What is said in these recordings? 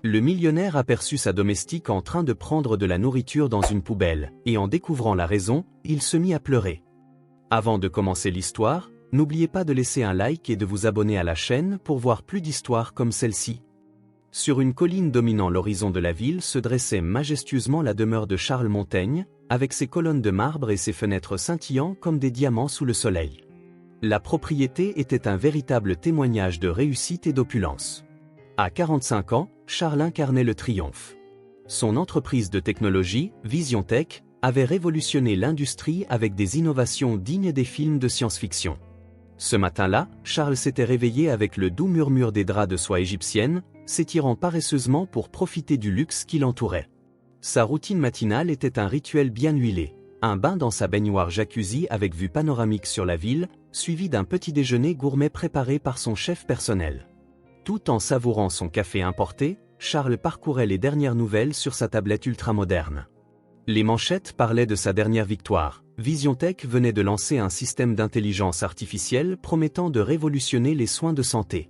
Le millionnaire aperçut sa domestique en train de prendre de la nourriture dans une poubelle, et en découvrant la raison, il se mit à pleurer. Avant de commencer l'histoire, n'oubliez pas de laisser un like et de vous abonner à la chaîne pour voir plus d'histoires comme celle-ci. Sur une colline dominant l'horizon de la ville se dressait majestueusement la demeure de Charles Montaigne, avec ses colonnes de marbre et ses fenêtres scintillant comme des diamants sous le soleil. La propriété était un véritable témoignage de réussite et d'opulence. À 45 ans, Charles incarnait le triomphe. Son entreprise de technologie, VisionTech, avait révolutionné l'industrie avec des innovations dignes des films de science-fiction. Ce matin-là, Charles s'était réveillé avec le doux murmure des draps de soie égyptienne, s'étirant paresseusement pour profiter du luxe qui l'entourait. Sa routine matinale était un rituel bien huilé, un bain dans sa baignoire jacuzzi avec vue panoramique sur la ville, suivi d'un petit déjeuner gourmet préparé par son chef personnel. Tout en savourant son café importé, Charles parcourait les dernières nouvelles sur sa tablette ultramoderne. Les manchettes parlaient de sa dernière victoire. VisionTech venait de lancer un système d'intelligence artificielle promettant de révolutionner les soins de santé.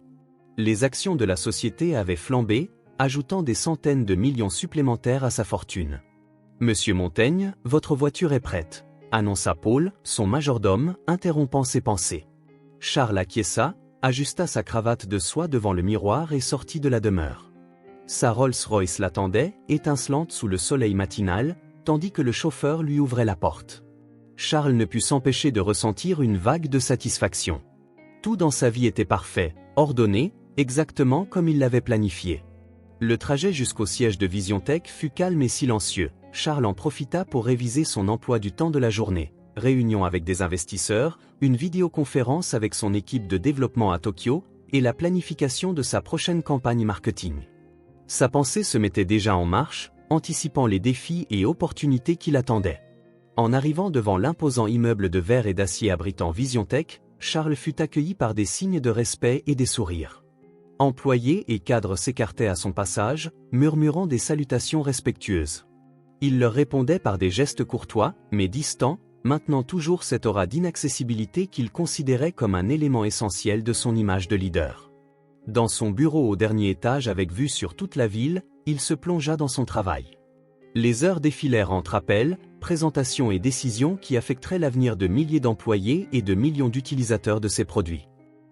Les actions de la société avaient flambé, ajoutant des centaines de millions supplémentaires à sa fortune. « Monsieur Montaigne, votre voiture est prête », annonça Paul, son majordome, interrompant ses pensées. Charles acquiesça, ajusta sa cravate de soie devant le miroir et sortit de la demeure. Sa Rolls-Royce l'attendait, étincelante sous le soleil matinal, tandis que le chauffeur lui ouvrait la porte. Charles ne put s'empêcher de ressentir une vague de satisfaction. Tout dans sa vie était parfait, ordonné, exactement comme il l'avait planifié. Le trajet jusqu'au siège de VisionTech fut calme et silencieux. Charles en profita pour réviser son emploi du temps de la journée. Réunion avec des investisseurs, une vidéoconférence avec son équipe de développement à Tokyo, et la planification de sa prochaine campagne marketing. Sa pensée se mettait déjà en marche, anticipant les défis et opportunités qui l'attendaient. En arrivant devant l'imposant immeuble de verre et d'acier abritant VisionTech, Charles fut accueilli par des signes de respect et des sourires. Employés et cadres s'écartaient à son passage, murmurant des salutations respectueuses. Il leur répondait par des gestes courtois, mais distants, maintenant toujours cette aura d'inaccessibilité qu'il considérait comme un élément essentiel de son image de leader. Dans son bureau au dernier étage avec vue sur toute la ville, il se plongea dans son travail. Les heures défilèrent entre appels, présentations et décisions qui affecteraient l'avenir de milliers d'employés et de millions d'utilisateurs de ses produits.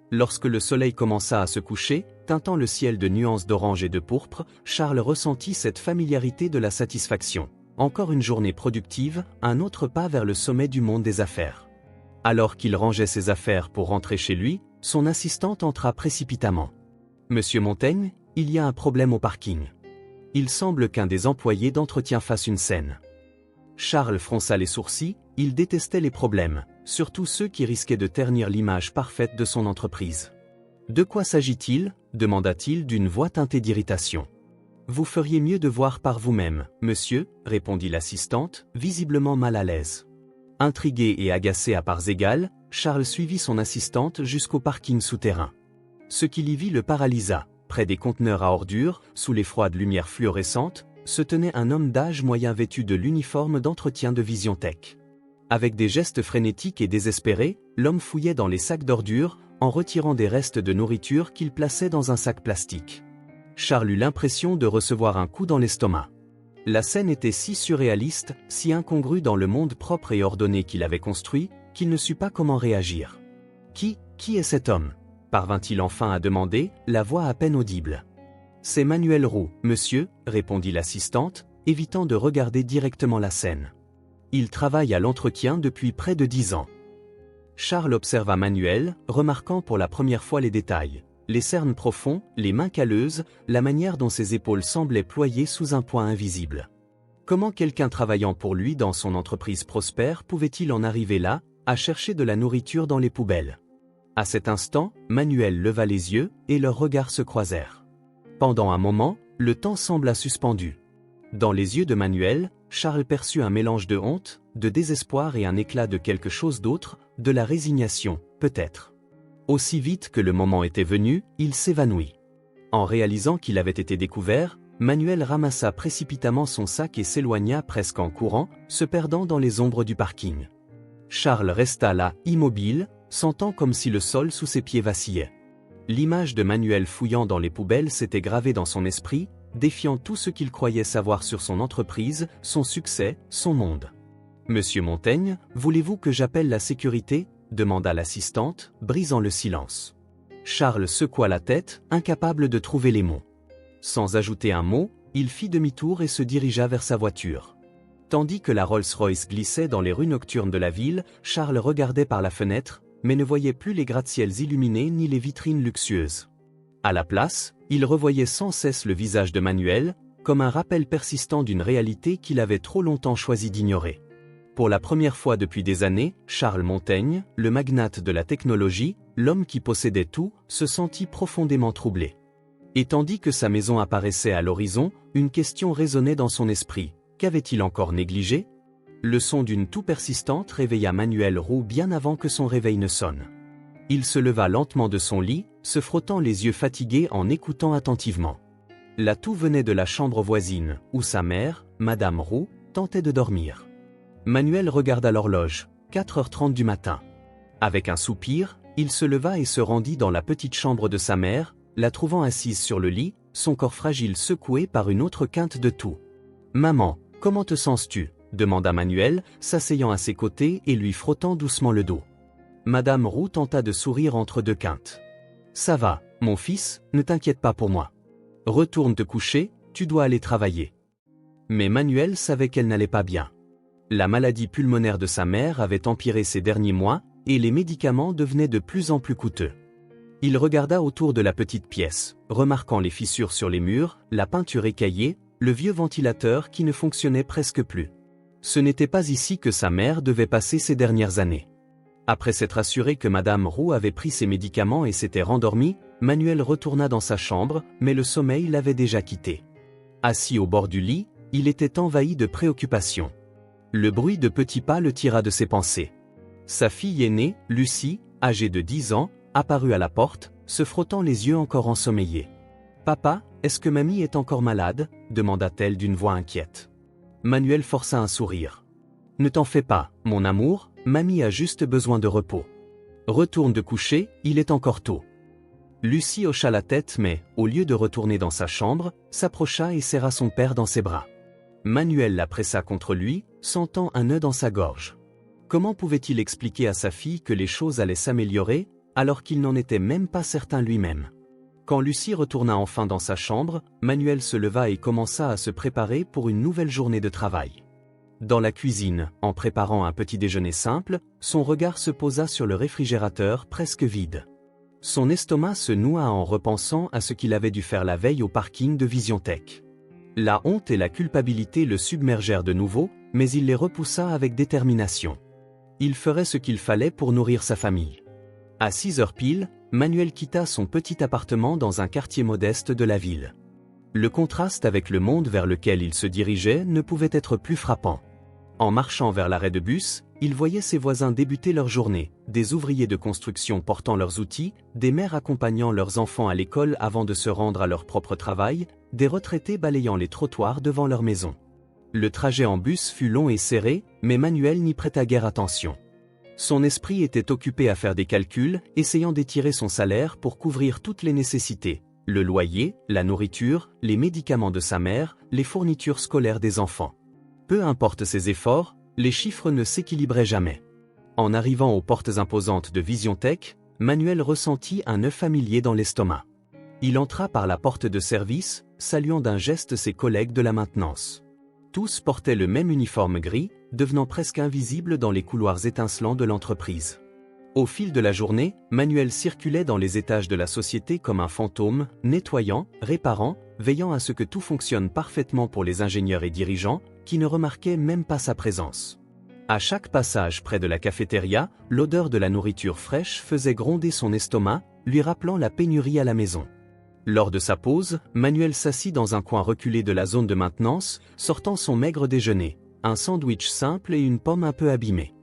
Lorsque le soleil commença à se coucher, teintant le ciel de nuances d'orange et de pourpre, Charles ressentit cette familiarité de la satisfaction. Encore une journée productive, un autre pas vers le sommet du monde des affaires. Alors qu'il rangeait ses affaires pour rentrer chez lui, son assistante entra précipitamment. « Monsieur Montaigne, il y a un problème au parking. Il semble qu'un des employés d'entretien fasse une scène. » Charles fronça les sourcils, il détestait les problèmes, surtout ceux qui risquaient de ternir l'image parfaite de son entreprise. « De quoi s'agit-il » demanda-t-il d'une voix teintée d'irritation. « Vous feriez mieux de voir par vous-même, monsieur, » répondit l'assistante, visiblement mal à l'aise. Intrigué et agacé à parts égales, Charles suivit son assistante jusqu'au parking souterrain. Ce qu'il y vit le paralysa. Près des conteneurs à ordures, sous les froides lumières fluorescentes, se tenait un homme d'âge moyen vêtu de l'uniforme d'entretien de VisionTech. Avec des gestes frénétiques et désespérés, l'homme fouillait dans les sacs d'ordures, en retirant des restes de nourriture qu'il plaçait dans un sac plastique. Charles eut l'impression de recevoir un coup dans l'estomac. La scène était si surréaliste, si incongrue dans le monde propre et ordonné qu'il avait construit, qu'il ne sut pas comment réagir. « Qui est cet homme » parvint-il enfin à demander, la voix à peine audible. « C'est Manuel Roux, monsieur, » répondit l'assistante, évitant de regarder directement la scène. « Il travaille à l'entretien depuis près de 10 ans. » Charles observa Manuel, remarquant pour la première fois les détails. Les cernes profonds, les mains calleuses, la manière dont ses épaules semblaient ployées sous un poids invisible. Comment quelqu'un travaillant pour lui dans son entreprise prospère pouvait-il en arriver là, à chercher de la nourriture dans les poubelles ? À cet instant, Manuel leva les yeux, et leurs regards se croisèrent. Pendant un moment, le temps sembla suspendu. Dans les yeux de Manuel, Charles perçut un mélange de honte, de désespoir et un éclat de quelque chose d'autre, de la résignation, peut-être. Aussi vite que le moment était venu, il s'évanouit. En réalisant qu'il avait été découvert, Manuel ramassa précipitamment son sac et s'éloigna presque en courant, se perdant dans les ombres du parking. Charles resta là, immobile, sentant comme si le sol sous ses pieds vacillait. L'image de Manuel fouillant dans les poubelles s'était gravée dans son esprit, défiant tout ce qu'il croyait savoir sur son entreprise, son succès, son monde. « Monsieur Montaigne, voulez-vous que j'appelle la sécurité ?» demanda l'assistante, brisant le silence. Charles secoua la tête, incapable de trouver les mots. Sans ajouter un mot, il fit demi-tour et se dirigea vers sa voiture. Tandis que la Rolls-Royce glissait dans les rues nocturnes de la ville, Charles regardait par la fenêtre, mais ne voyait plus les gratte-ciels illuminés ni les vitrines luxueuses. À la place, il revoyait sans cesse le visage de Manuel, comme un rappel persistant d'une réalité qu'il avait trop longtemps choisi d'ignorer. Pour la première fois depuis des années, Charles Montaigne, le magnate de la technologie, l'homme qui possédait tout, se sentit profondément troublé. Et tandis que sa maison apparaissait à l'horizon, une question résonnait dans son esprit. Qu'avait-il encore négligé? Le son d'une toux persistante réveilla Manuel Roux bien avant que son réveil ne sonne. Il se leva lentement de son lit, se frottant les yeux fatigués en écoutant attentivement. La toux venait de la chambre voisine, où sa mère, Madame Roux, tentait de dormir. Manuel regarda l'horloge, 4h30 du matin. Avec un soupir, il se leva et se rendit dans la petite chambre de sa mère, la trouvant assise sur le lit, son corps fragile secoué par une autre quinte de toux. « Maman, comment te sens-tu » demanda Manuel, s'asseyant à ses côtés et lui frottant doucement le dos. Madame Roux tenta de sourire entre deux quintes. « Ça va, mon fils, ne t'inquiète pas pour moi. Retourne te coucher, tu dois aller travailler. » Mais Manuel savait qu'elle n'allait pas bien. La maladie pulmonaire de sa mère avait empiré ces derniers mois, et les médicaments devenaient de plus en plus coûteux. Il regarda autour de la petite pièce, remarquant les fissures sur les murs, la peinture écaillée, le vieux ventilateur qui ne fonctionnait presque plus. Ce n'était pas ici que sa mère devait passer ces dernières années. Après s'être assuré que Madame Roux avait pris ses médicaments et s'était rendormie, Manuel retourna dans sa chambre, mais le sommeil l'avait déjà quitté. Assis au bord du lit, il était envahi de préoccupations. Le bruit de petits pas le tira de ses pensées. Sa fille aînée, Lucie, âgée de 10 ans, apparut à la porte, se frottant les yeux encore ensommeillés. « Papa, est-ce que mamie est encore malade ?» demanda-t-elle d'une voix inquiète. Manuel força un sourire. « Ne t'en fais pas, mon amour, mamie a juste besoin de repos. Retourne te coucher, il est encore tôt. » Lucie hocha la tête mais, au lieu de retourner dans sa chambre, s'approcha et serra son père dans ses bras. Manuel la pressa contre lui, sentant un nœud dans sa gorge. Comment pouvait-il expliquer à sa fille que les choses allaient s'améliorer, alors qu'il n'en était même pas certain lui-même? Quand Lucie retourna enfin dans sa chambre, Manuel se leva et commença à se préparer pour une nouvelle journée de travail. Dans la cuisine, en préparant un petit déjeuner simple, son regard se posa sur le réfrigérateur presque vide. Son estomac se noua en repensant à ce qu'il avait dû faire la veille au parking de VisionTech. La honte et la culpabilité le submergèrent de nouveau, mais il les repoussa avec détermination. Il ferait ce qu'il fallait pour nourrir sa famille. À 6h pile, Manuel quitta son petit appartement dans un quartier modeste de la ville. Le contraste avec le monde vers lequel il se dirigeait ne pouvait être plus frappant. En marchant vers l'arrêt de bus, il voyait ses voisins débuter leur journée, des ouvriers de construction portant leurs outils, des mères accompagnant leurs enfants à l'école avant de se rendre à leur propre travail, des retraités balayant les trottoirs devant leur maison. Le trajet en bus fut long et serré, mais Manuel n'y prêta guère attention. Son esprit était occupé à faire des calculs, essayant d'étirer son salaire pour couvrir toutes les nécessités, le loyer, la nourriture, les médicaments de sa mère, les fournitures scolaires des enfants. Peu importe ses efforts, les chiffres ne s'équilibraient jamais. En arrivant aux portes imposantes de VisionTech, Manuel ressentit un nœud familier dans l'estomac. Il entra par la porte de service, saluant d'un geste ses collègues de la maintenance. Tous portaient le même uniforme gris, devenant presque invisible dans les couloirs étincelants de l'entreprise. Au fil de la journée, Manuel circulait dans les étages de la société comme un fantôme, nettoyant, réparant, veillant à ce que tout fonctionne parfaitement pour les ingénieurs et dirigeants, qui ne remarquaient même pas sa présence. À chaque passage près de la cafétéria, l'odeur de la nourriture fraîche faisait gronder son estomac, lui rappelant la pénurie à la maison. Lors de sa pause, Manuel s'assit dans un coin reculé de la zone de maintenance, sortant son maigre déjeuner, un sandwich simple et une pomme un peu abîmée.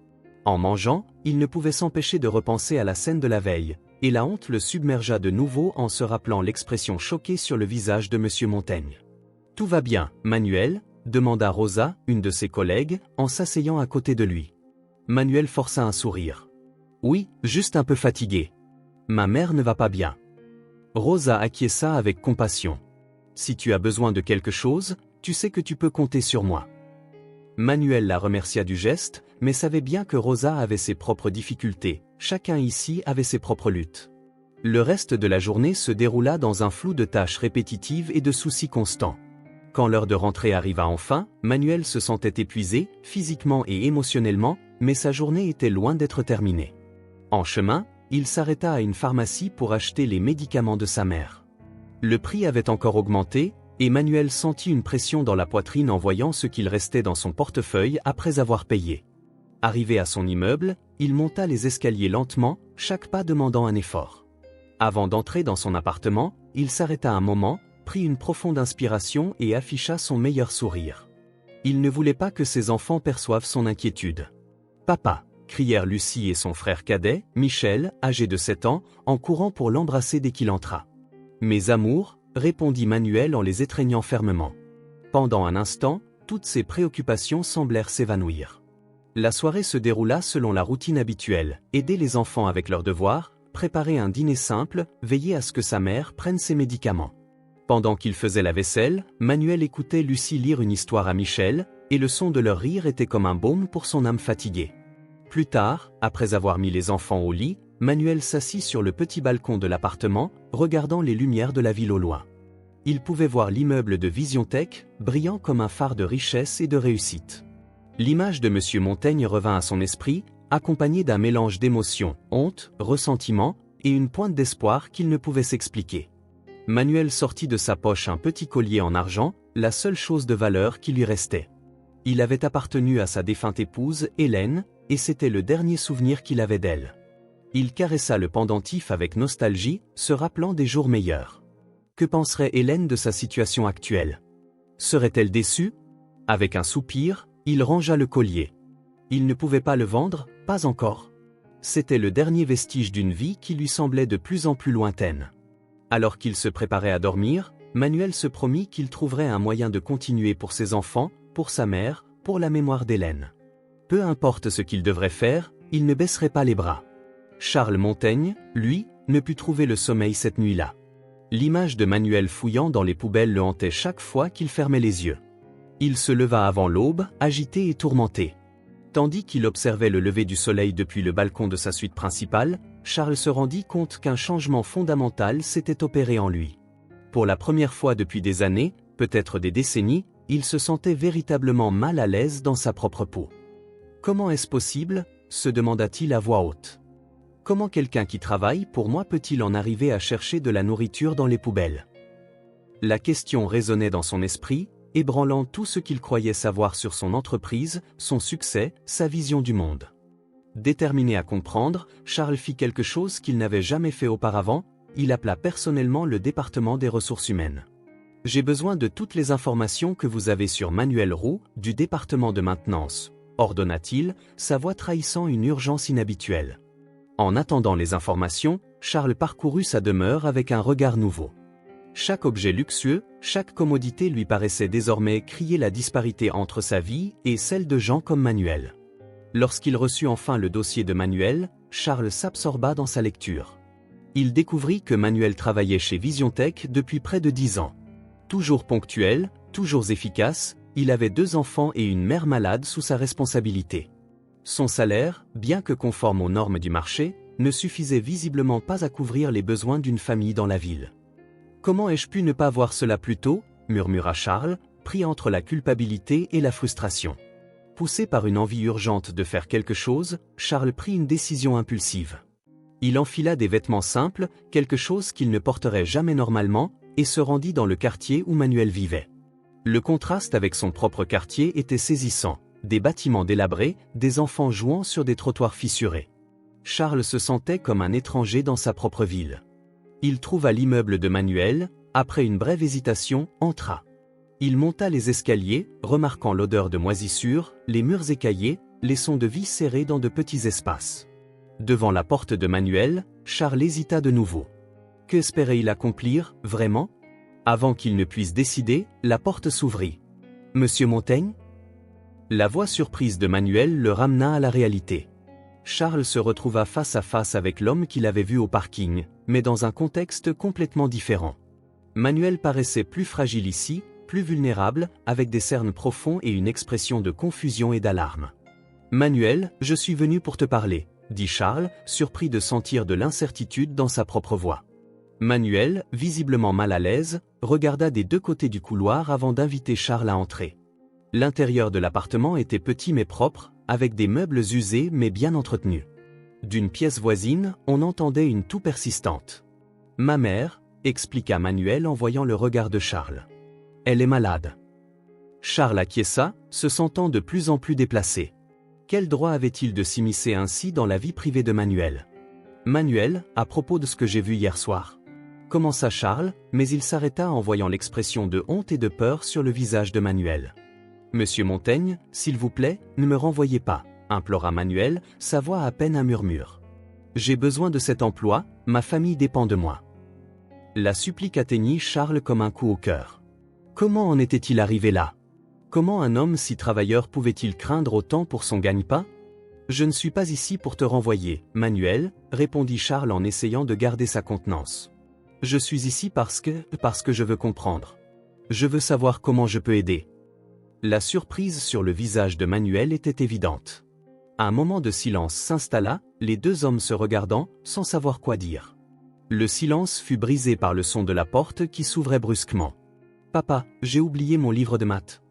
En mangeant, il ne pouvait s'empêcher de repenser à la scène de la veille, et la honte le submergea de nouveau en se rappelant l'expression choquée sur le visage de Monsieur Montaigne. « Tout va bien, Manuel ?» demanda Rosa, une de ses collègues, en s'asseyant à côté de lui. Manuel força un sourire. « Oui, juste un peu fatigué. Ma mère ne va pas bien. » Rosa acquiesça avec compassion. « Si tu as besoin de quelque chose, tu sais que tu peux compter sur moi. Manuel la remercia du geste, mais savait bien que Rosa avait ses propres difficultés, chacun ici avait ses propres luttes. Le reste de la journée se déroula dans un flou de tâches répétitives et de soucis constants. Quand l'heure de rentrée arriva enfin, Manuel se sentait épuisé, physiquement et émotionnellement, mais sa journée était loin d'être terminée. En chemin, il s'arrêta à une pharmacie pour acheter les médicaments de sa mère. Le prix avait encore augmenté, et Manuel sentit une pression dans la poitrine en voyant ce qu'il restait dans son portefeuille après avoir payé. Arrivé à son immeuble, il monta les escaliers lentement, chaque pas demandant un effort. Avant d'entrer dans son appartement, il s'arrêta un moment, prit une profonde inspiration et afficha son meilleur sourire. Il ne voulait pas que ses enfants perçoivent son inquiétude. « Papa !» crièrent Lucie et son frère cadet, Michel, âgé de 7 ans, en courant pour l'embrasser dès qu'il entra. « Mes amours !» répondit Manuel en les étreignant fermement. Pendant un instant, toutes ses préoccupations semblèrent s'évanouir. La soirée se déroula selon la routine habituelle, aider les enfants avec leurs devoirs, préparer un dîner simple, veiller à ce que sa mère prenne ses médicaments. Pendant qu'il faisait la vaisselle, Manuel écoutait Lucie lire une histoire à Michel, et le son de leur rire était comme un baume pour son âme fatiguée. Plus tard, après avoir mis les enfants au lit, Manuel s'assit sur le petit balcon de l'appartement, regardant les lumières de la ville au loin. Il pouvait voir l'immeuble de Visiontech, brillant comme un phare de richesse et de réussite. L'image de M. Montaigne revint à son esprit, accompagnée d'un mélange d'émotions, honte, ressentiment, et une pointe d'espoir qu'il ne pouvait s'expliquer. Manuel sortit de sa poche un petit collier en argent, la seule chose de valeur qui lui restait. Il avait appartenu à sa défunte épouse, Hélène, et c'était le dernier souvenir qu'il avait d'elle. Il caressa le pendentif avec nostalgie, se rappelant des jours meilleurs. Que penserait Hélène de sa situation actuelle? Serait-elle déçue? Avec un soupir, il rangea le collier. Il ne pouvait pas le vendre, pas encore. C'était le dernier vestige d'une vie qui lui semblait de plus en plus lointaine. Alors qu'il se préparait à dormir, Manuel se promit qu'il trouverait un moyen de continuer pour ses enfants, pour sa mère, pour la mémoire d'Hélène. Peu importe ce qu'il devrait faire, il ne baisserait pas les bras. Charles Montaigne, lui, ne put trouver le sommeil cette nuit-là. L'image de Manuel fouillant dans les poubelles le hantait chaque fois qu'il fermait les yeux. Il se leva avant l'aube, agité et tourmenté. Tandis qu'il observait le lever du soleil depuis le balcon de sa suite principale, Charles se rendit compte qu'un changement fondamental s'était opéré en lui. Pour la première fois depuis des années, peut-être des décennies, il se sentait véritablement mal à l'aise dans sa propre peau. « Comment est-ce possible ?» se demanda-t-il à voix haute. Comment quelqu'un qui travaille pour moi peut-il en arriver à chercher de la nourriture dans les poubelles? La question résonnait dans son esprit, ébranlant tout ce qu'il croyait savoir sur son entreprise, son succès, sa vision du monde. Déterminé à comprendre, Charles fit quelque chose qu'il n'avait jamais fait auparavant, il appela personnellement le département des ressources humaines. « J'ai besoin de toutes les informations que vous avez sur Manuel Roux, du département de maintenance, » ordonna-t-il, sa voix trahissant une urgence inhabituelle. En attendant les informations, Charles parcourut sa demeure avec un regard nouveau. Chaque objet luxueux, chaque commodité lui paraissait désormais crier la disparité entre sa vie et celle de gens comme Manuel. Lorsqu'il reçut enfin le dossier de Manuel, Charles s'absorba dans sa lecture. Il découvrit que Manuel travaillait chez Visiontech depuis près de 10 ans. Toujours ponctuel, toujours efficace, il avait 2 enfants et une mère malade sous sa responsabilité. Son salaire, bien que conforme aux normes du marché, ne suffisait visiblement pas à couvrir les besoins d'une famille dans la ville. « Comment ai-je pu ne pas voir cela plus tôt ?» murmura Charles, pris entre la culpabilité et la frustration. Poussé par une envie urgente de faire quelque chose, Charles prit une décision impulsive. Il enfila des vêtements simples, quelque chose qu'il ne porterait jamais normalement, et se rendit dans le quartier où Manuel vivait. Le contraste avec son propre quartier était saisissant. Des bâtiments délabrés, des enfants jouant sur des trottoirs fissurés. Charles se sentait comme un étranger dans sa propre ville. Il trouva l'immeuble de Manuel, après une brève hésitation, entra. Il monta les escaliers, remarquant l'odeur de moisissure, les murs écaillés, les sons de vie serrés dans de petits espaces. Devant la porte de Manuel, Charles hésita de nouveau. Que espérait-il accomplir, vraiment? Avant qu'il ne puisse décider, la porte s'ouvrit. « Monsieur Montaigne ?» La voix surprise de Manuel le ramena à la réalité. Charles se retrouva face à face avec l'homme qu'il avait vu au parking, mais dans un contexte complètement différent. Manuel paraissait plus fragile ici, plus vulnérable, avec des cernes profonds et une expression de confusion et d'alarme. « Manuel, je suis venu pour te parler », dit Charles, surpris de sentir de l'incertitude dans sa propre voix. Manuel, visiblement mal à l'aise, regarda des deux côtés du couloir avant d'inviter Charles à entrer. L'intérieur de l'appartement était petit mais propre, avec des meubles usés mais bien entretenus. D'une pièce voisine, on entendait une toux persistante. « Ma mère », expliqua Manuel en voyant le regard de Charles. « Elle est malade. » Charles acquiesça, se sentant de plus en plus déplacé. Quel droit avait-il de s'immiscer ainsi dans la vie privée de Manuel? « Manuel, à propos de ce que j'ai vu hier soir. » Commença Charles, mais il s'arrêta en voyant l'expression de honte et de peur sur le visage de Manuel. « Monsieur Montaigne, s'il vous plaît, ne me renvoyez pas, » implora Manuel, sa voix à peine un murmure. « J'ai besoin de cet emploi, ma famille dépend de moi. » La supplique atteignit Charles comme un coup au cœur. Comment en était-il arrivé là? Comment un homme si travailleur pouvait-il craindre autant pour son gagne-pain? « Je ne suis pas ici pour te renvoyer, Manuel, » répondit Charles en essayant de garder sa contenance. « Je suis ici parce que je veux comprendre. Je veux savoir comment je peux aider. » La surprise sur le visage de Manuel était évidente. Un moment de silence s'installa, les deux hommes se regardant, sans savoir quoi dire. Le silence fut brisé par le son de la porte qui s'ouvrait brusquement. « Papa, j'ai oublié mon livre de maths. »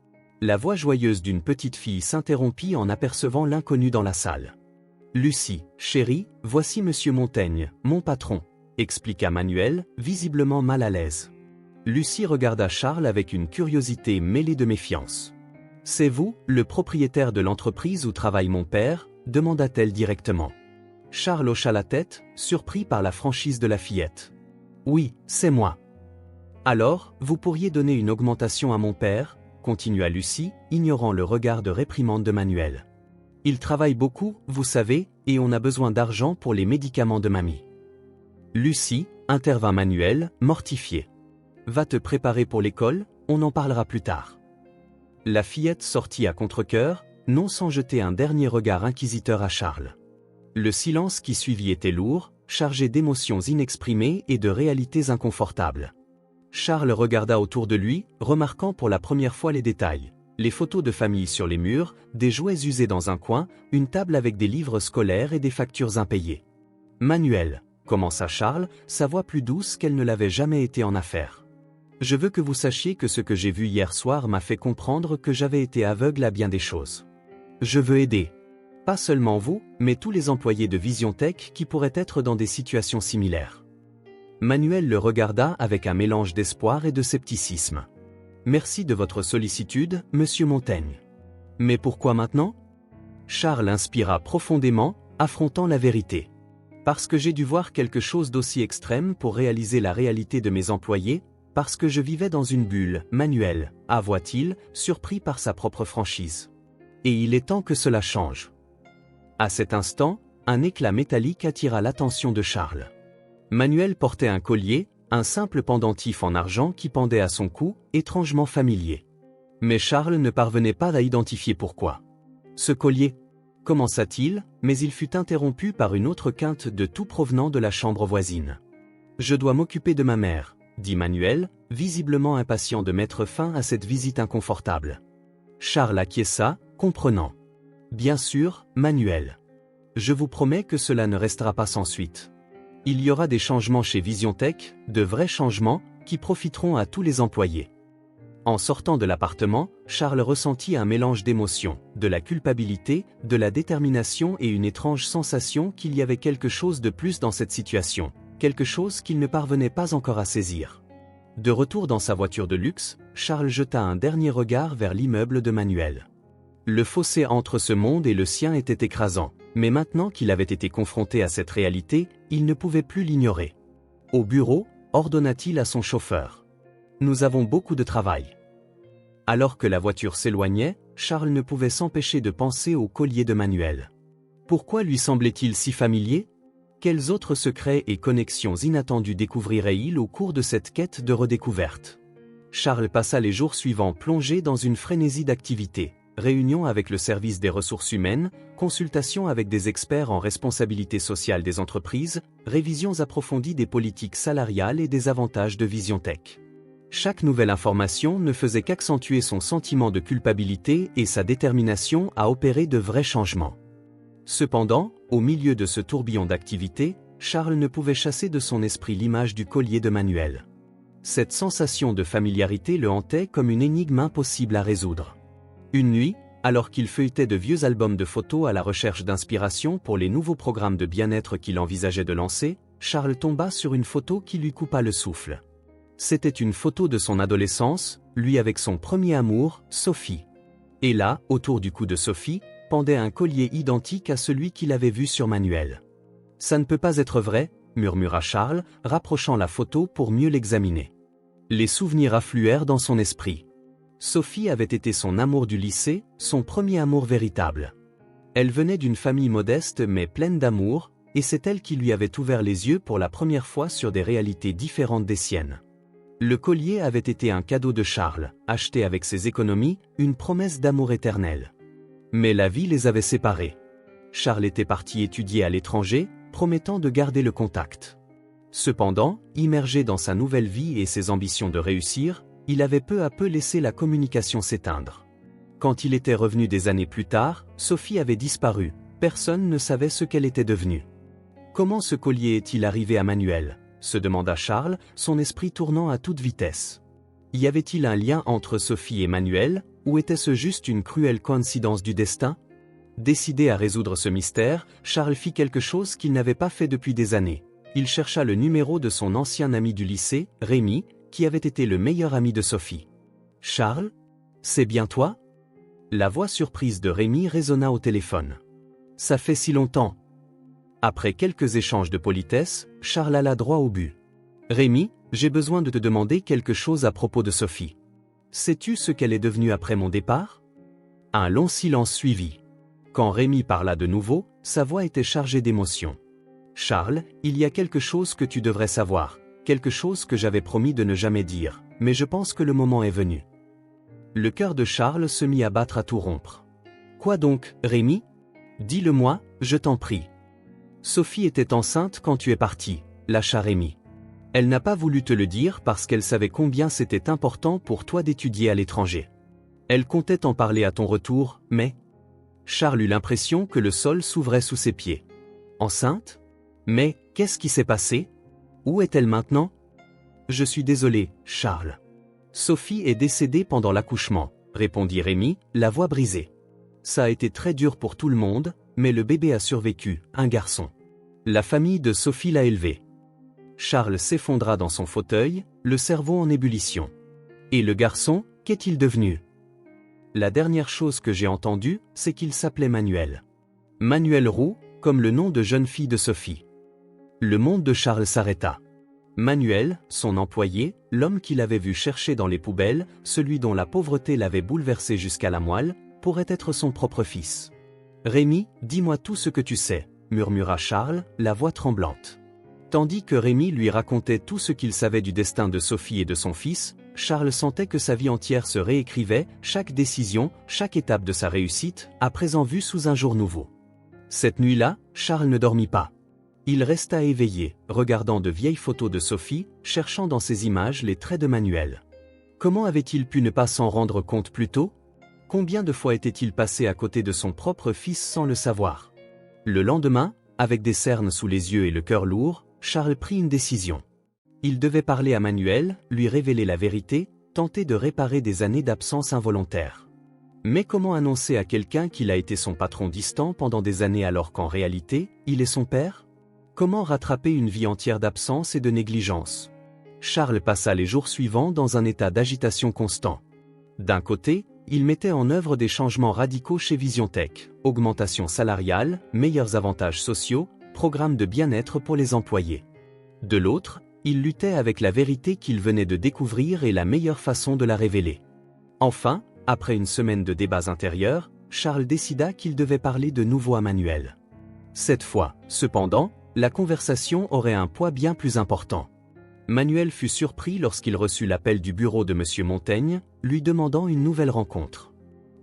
La voix joyeuse d'une petite fille s'interrompit en apercevant l'inconnu dans la salle. « Lucie, chérie, voici Monsieur Montaigne, mon patron, » expliqua Manuel, visiblement mal à l'aise. Lucie regarda Charles avec une curiosité mêlée de méfiance. « C'est vous, le propriétaire de l'entreprise où travaille mon père ?» demanda-t-elle directement. Charles hocha la tête, surpris par la franchise de la fillette. « Oui, c'est moi. »« Alors, vous pourriez donner une augmentation à mon père ?» continua Lucie, ignorant le regard de réprimande de Manuel. « Il travaille beaucoup, vous savez, et on a besoin d'argent pour les médicaments de mamie. » Lucie, intervint Manuel, mortifié. « Va te préparer pour l'école, on en parlera plus tard. » La fillette sortit à contre-cœur, non sans jeter un dernier regard inquisiteur à Charles. Le silence qui suivit était lourd, chargé d'émotions inexprimées et de réalités inconfortables. Charles regarda autour de lui, remarquant pour la première fois les détails. Les photos de famille sur les murs, des jouets usés dans un coin, une table avec des livres scolaires et des factures impayées. « Manuel, » commença Charles, sa voix plus douce qu'elle ne l'avait jamais été en affaires. « Je veux que vous sachiez que ce que j'ai vu hier soir m'a fait comprendre que j'avais été aveugle à bien des choses. Je veux aider. Pas seulement vous, mais tous les employés de VisionTech qui pourraient être dans des situations similaires. » Manuel le regarda avec un mélange d'espoir et de scepticisme. « Merci de votre sollicitude, Monsieur Montaigne. Mais pourquoi maintenant ?» Charles inspira profondément, affrontant la vérité. « Parce que j'ai dû voir quelque chose d'aussi extrême pour réaliser la réalité de mes employés, parce que je vivais dans une bulle, Manuel, » avoua-t-il, surpris par sa propre franchise. « Et il est temps que cela change. » À cet instant, un éclat métallique attira l'attention de Charles. Manuel portait un collier, un simple pendentif en argent qui pendait à son cou, étrangement familier. Mais Charles ne parvenait pas à identifier pourquoi. « Ce collier ?» commença-t-il, mais il fut interrompu par une autre quinte de tout provenant de la chambre voisine. « Je dois m'occuper de ma mère, » dit Manuel, visiblement impatient de mettre fin à cette visite inconfortable. Charles acquiesça, comprenant. « Bien sûr, Manuel. Je vous promets que cela ne restera pas sans suite. Il y aura des changements chez VisionTech, de vrais changements, qui profiteront à tous les employés. » En sortant de l'appartement, Charles ressentit un mélange d'émotions, de la culpabilité, de la détermination et une étrange sensation qu'il y avait quelque chose de plus dans cette situation, quelque chose qu'il ne parvenait pas encore à saisir. De retour dans sa voiture de luxe, Charles jeta un dernier regard vers l'immeuble de Manuel. Le fossé entre ce monde et le sien était écrasant, mais maintenant qu'il avait été confronté à cette réalité, il ne pouvait plus l'ignorer. Au bureau, ordonna-t-il à son chauffeur. « Nous avons beaucoup de travail. » Alors que la voiture s'éloignait, Charles ne pouvait s'empêcher de penser au collier de Manuel. Pourquoi lui semblait-il si familier? Quels autres secrets et connexions inattendues découvrirait-il au cours de cette quête de redécouverte? Charles passa les jours suivants plongé dans une frénésie d'activités. Réunions avec le service des ressources humaines, consultations avec des experts en responsabilité sociale des entreprises, révisions approfondies des politiques salariales et des avantages de VisionTech. Chaque nouvelle information ne faisait qu'accentuer son sentiment de culpabilité et sa détermination à opérer de vrais changements. Cependant, au milieu de ce tourbillon d'activités, Charles ne pouvait chasser de son esprit l'image du collier de Manuel. Cette sensation de familiarité le hantait comme une énigme impossible à résoudre. Une nuit, alors qu'il feuilletait de vieux albums de photos à la recherche d'inspiration pour les nouveaux programmes de bien-être qu'il envisageait de lancer, Charles tomba sur une photo qui lui coupa le souffle. C'était une photo de son adolescence, lui avec son premier amour, Sophie. Et là, autour du cou de Sophie, pendait un collier identique à celui qu'il avait vu sur Manuel. « Ça ne peut pas être vrai », murmura Charles, rapprochant la photo pour mieux l'examiner. Les souvenirs affluèrent dans son esprit. Sophie avait été son amour du lycée, son premier amour véritable. Elle venait d'une famille modeste mais pleine d'amour, et c'est elle qui lui avait ouvert les yeux pour la première fois sur des réalités différentes des siennes. Le collier avait été un cadeau de Charles, acheté avec ses économies, une promesse d'amour éternel. Mais la vie les avait séparés. Charles était parti étudier à l'étranger, promettant de garder le contact. Cependant, immergé dans sa nouvelle vie et ses ambitions de réussir, il avait peu à peu laissé la communication s'éteindre. Quand il était revenu des années plus tard, Sophie avait disparu, personne ne savait ce qu'elle était devenue. Comment ce collier est-il arrivé à Manuel ? Se demanda Charles, son esprit tournant à toute vitesse. Y avait-il un lien entre Sophie et Manuel, ou était-ce juste une cruelle coïncidence du destin ? Décidé à résoudre ce mystère, Charles fit quelque chose qu'il n'avait pas fait depuis des années. Il chercha le numéro de son ancien ami du lycée, Rémi, qui avait été le meilleur ami de Sophie. « Charles ? C'est bien toi ?» La voix surprise de Rémi résonna au téléphone. « Ça fait si longtemps !» Après quelques échanges de politesse, Charles alla droit au but. « Rémi, j'ai besoin de te demander quelque chose à propos de Sophie. Sais-tu ce qu'elle est devenue après mon départ ?» Un long silence suivit. Quand Rémi parla de nouveau, sa voix était chargée d'émotion. « Charles, il y a quelque chose que tu devrais savoir, quelque chose que j'avais promis de ne jamais dire, mais je pense que le moment est venu. » Le cœur de Charles se mit à battre à tout rompre. « Quoi donc, Rémi ? Dis-le-moi, je t'en prie. » Sophie était enceinte quand tu es parti, lâcha Rémi. Elle n'a pas voulu te le dire parce qu'elle savait combien c'était important pour toi d'étudier à l'étranger. Elle comptait en parler à ton retour, mais... Charles eut l'impression que le sol s'ouvrait sous ses pieds. Enceinte ? Mais, qu'est-ce qui s'est passé ? Où est-elle maintenant ? Je suis désolé, Charles. Sophie est décédée pendant l'accouchement, répondit Rémi, la voix brisée. Ça a été très dur pour tout le monde, mais le bébé a survécu, un garçon. La famille de Sophie l'a élevé. Charles s'effondra dans son fauteuil, le cerveau en ébullition. Et le garçon, qu'est-il devenu ? La dernière chose que j'ai entendue, c'est qu'il s'appelait Manuel. Manuel Roux, comme le nom de jeune fille de Sophie. Le monde de Charles s'arrêta. Manuel, son employé, l'homme qu'il avait vu chercher dans les poubelles, celui dont la pauvreté l'avait bouleversé jusqu'à la moelle, pourrait être son propre fils. « Rémi, dis-moi tout ce que tu sais », murmura Charles, la voix tremblante. Tandis que Rémi lui racontait tout ce qu'il savait du destin de Sophie et de son fils, Charles sentait que sa vie entière se réécrivait, chaque décision, chaque étape de sa réussite, à présent vue sous un jour nouveau. Cette nuit-là, Charles ne dormit pas. Il resta éveillé, regardant de vieilles photos de Sophie, cherchant dans ces images les traits de Manuel. Comment avait-il pu ne pas s'en rendre compte plus tôt ? Combien de fois était-il passé à côté de son propre fils sans le savoir ? Le lendemain, avec des cernes sous les yeux et le cœur lourd, Charles prit une décision. Il devait parler à Manuel, lui révéler la vérité, tenter de réparer des années d'absence involontaire. Mais comment annoncer à quelqu'un qu'il a été son patron distant pendant des années alors qu'en réalité, il est son père ? Comment rattraper une vie entière d'absence et de négligence ? Charles passa les jours suivants dans un état d'agitation constant. D'un côté, il mettait en œuvre des changements radicaux chez VisionTech, augmentation salariale, meilleurs avantages sociaux, programme de bien-être pour les employés. De l'autre, il luttait avec la vérité qu'il venait de découvrir et la meilleure façon de la révéler. Enfin, après une semaine de débats intérieurs, Charles décida qu'il devait parler de nouveau à Manuel. Cette fois, cependant, la conversation aurait un poids bien plus important. Manuel fut surpris lorsqu'il reçut l'appel du bureau de M. Montaigne, lui demandant une nouvelle rencontre.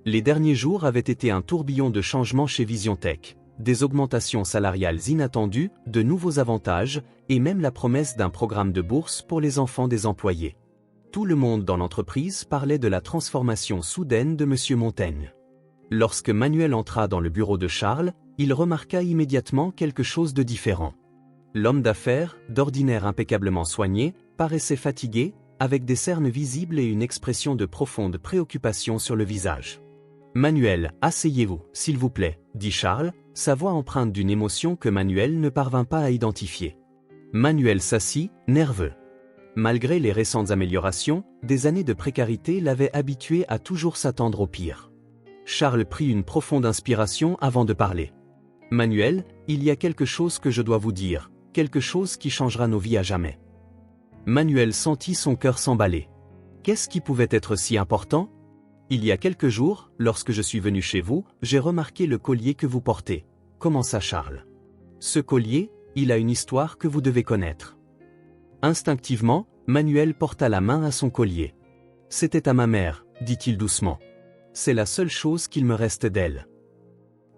Les derniers jours avaient été un tourbillon de changements chez VisionTech, des augmentations salariales inattendues, de nouveaux avantages, et même la promesse d'un programme de bourse pour les enfants des employés. Tout le monde dans l'entreprise parlait de la transformation soudaine de M. Montaigne. Lorsque Manuel entra dans le bureau de Charles, il remarqua immédiatement quelque chose de différent. L'homme d'affaires, d'ordinaire impeccablement soigné, paraissait fatigué, avec des cernes visibles et une expression de profonde préoccupation sur le visage. « Manuel, asseyez-vous, s'il vous plaît, » dit Charles, sa voix empreinte d'une émotion que Manuel ne parvint pas à identifier. Manuel s'assit, nerveux. Malgré les récentes améliorations, des années de précarité l'avaient habitué à toujours s'attendre au pire. Charles prit une profonde inspiration avant de parler. « Manuel, il y a quelque chose que je dois vous dire, quelque chose qui changera nos vies à jamais. » Manuel sentit son cœur s'emballer. Qu'est-ce qui pouvait être si important ? Il y a quelques jours, lorsque je suis venu chez vous, j'ai remarqué le collier que vous portez, commença Charles. Ce collier, il a une histoire que vous devez connaître. Instinctivement, Manuel porta la main à son collier. C'était à ma mère, dit-il doucement. C'est la seule chose qu'il me reste d'elle.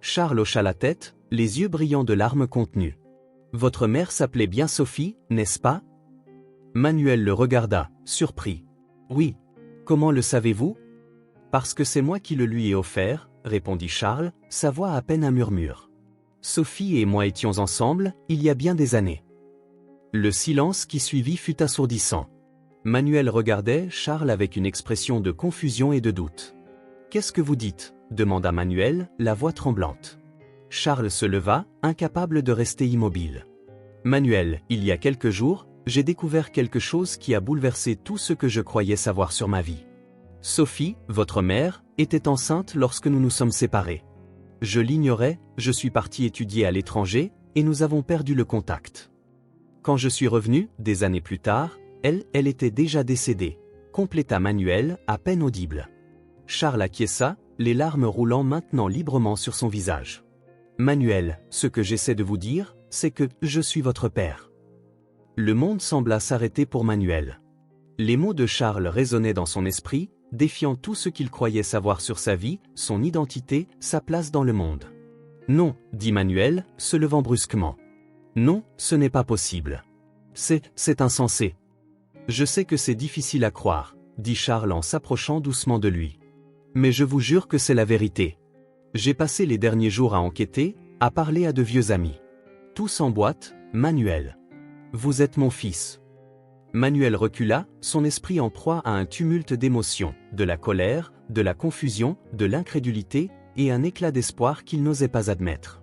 Charles hocha la tête, les yeux brillants de larmes contenues. Votre mère s'appelait bien Sophie, n'est-ce pas ? Manuel le regarda, surpris. Oui. Comment le savez-vous ? Parce que c'est moi qui le lui ai offert, répondit Charles, sa voix à peine un murmure. Sophie et moi étions ensemble, il y a bien des années. Le silence qui suivit fut assourdissant. Manuel regardait Charles avec une expression de confusion et de doute. « Qu'est-ce que vous dites » demanda Manuel, la voix tremblante. Charles se leva, incapable de rester immobile. « Manuel, il y a quelques jours, j'ai découvert quelque chose qui a bouleversé tout ce que je croyais savoir sur ma vie. Sophie, votre mère, était enceinte lorsque nous nous sommes séparés. Je l'ignorais, je suis parti étudier à l'étranger, et nous avons perdu le contact. Quand je suis revenu, des années plus tard, elle était déjà décédée, compléta Manuel, à peine audible. Charles acquiesça, les larmes roulant maintenant librement sur son visage. Manuel, ce que j'essaie de vous dire, c'est que je suis votre père. Le monde sembla s'arrêter pour Manuel. Les mots de Charles résonnaient dans son esprit, défiant tout ce qu'il croyait savoir sur sa vie, son identité, sa place dans le monde. Non, dit Manuel, se levant brusquement. Non, ce n'est pas possible. C'est insensé. Je sais que c'est difficile à croire, dit Charles en s'approchant doucement de lui. Mais je vous jure que c'est la vérité. J'ai passé les derniers jours à enquêter, à parler à de vieux amis. Tous en boîte, Manuel. Vous êtes mon fils. Manuel recula, son esprit en proie à un tumulte d'émotions, de la colère, de la confusion, de l'incrédulité, et un éclat d'espoir qu'il n'osait pas admettre.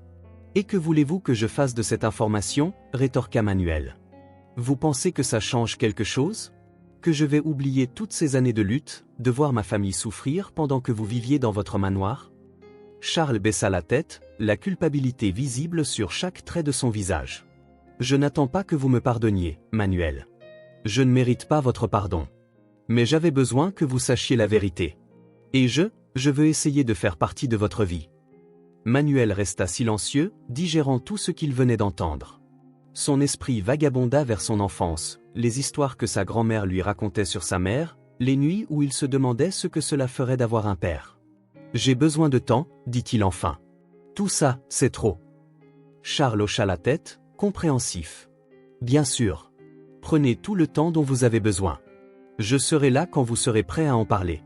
« Et que voulez-vous que je fasse de cette information » rétorqua Manuel. « Vous pensez que ça change quelque chose ? Que je vais oublier toutes ces années de lutte, de voir ma famille souffrir pendant que vous viviez dans votre manoir ?» Charles baissa la tête, la culpabilité visible sur chaque trait de son visage. « Je n'attends pas que vous me pardonniez, Manuel. Je ne mérite pas votre pardon. Mais j'avais besoin que vous sachiez la vérité. Et je veux essayer de faire partie de votre vie. » Manuel resta silencieux, digérant tout ce qu'il venait d'entendre. Son esprit vagabonda vers son enfance, les histoires que sa grand-mère lui racontait sur sa mère, les nuits où il se demandait ce que cela ferait d'avoir un père. « J'ai besoin de temps, dit-il enfin. Tout ça, c'est trop. » Charles hocha la tête, compréhensif. « Bien sûr. Prenez tout le temps dont vous avez besoin. Je serai là quand vous serez prêt à en parler. »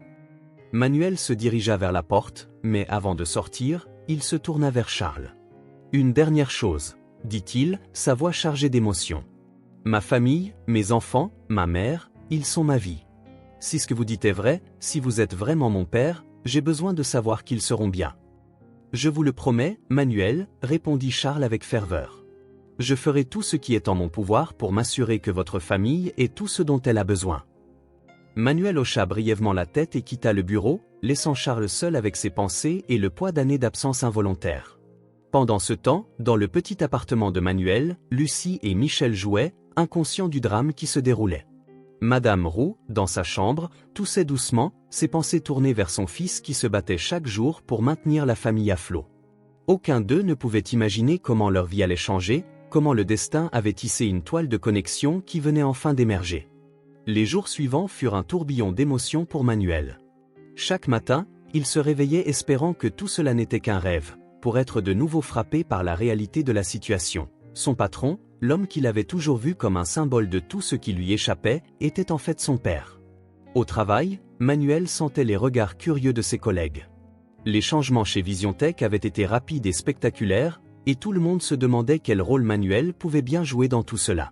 Manuel se dirigea vers la porte, mais avant de sortir, il se tourna vers Charles. « Une dernière chose, » dit-il, sa voix chargée d'émotion. « Ma famille, mes enfants, ma mère, ils sont ma vie. Si ce que vous dites est vrai, si vous êtes vraiment mon père, j'ai besoin de savoir qu'ils seront bien. »« Je vous le promets, Manuel, » répondit Charles avec ferveur. « Je ferai tout ce qui est en mon pouvoir pour m'assurer que votre famille ait tout ce dont elle a besoin. » Manuel hocha brièvement la tête et quitta le bureau, laissant Charles seul avec ses pensées et le poids d'années d'absence involontaire. Pendant ce temps, dans le petit appartement de Manuel, Lucie et Michel jouaient, inconscients du drame qui se déroulait. Madame Roux, dans sa chambre, toussait doucement, ses pensées tournées vers son fils qui se battait chaque jour pour maintenir la famille à flot. Aucun d'eux ne pouvait imaginer comment leur vie allait changer, comment le destin avait tissé une toile de connexion qui venait enfin d'émerger. Les jours suivants furent un tourbillon d'émotions pour Manuel. Chaque matin, il se réveillait espérant que tout cela n'était qu'un rêve, pour être de nouveau frappé par la réalité de la situation. Son patron, l'homme qu'il avait toujours vu comme un symbole de tout ce qui lui échappait, était en fait son père. Au travail, Manuel sentait les regards curieux de ses collègues. Les changements chez VisionTech avaient été rapides et spectaculaires, et tout le monde se demandait quel rôle Manuel pouvait bien jouer dans tout cela.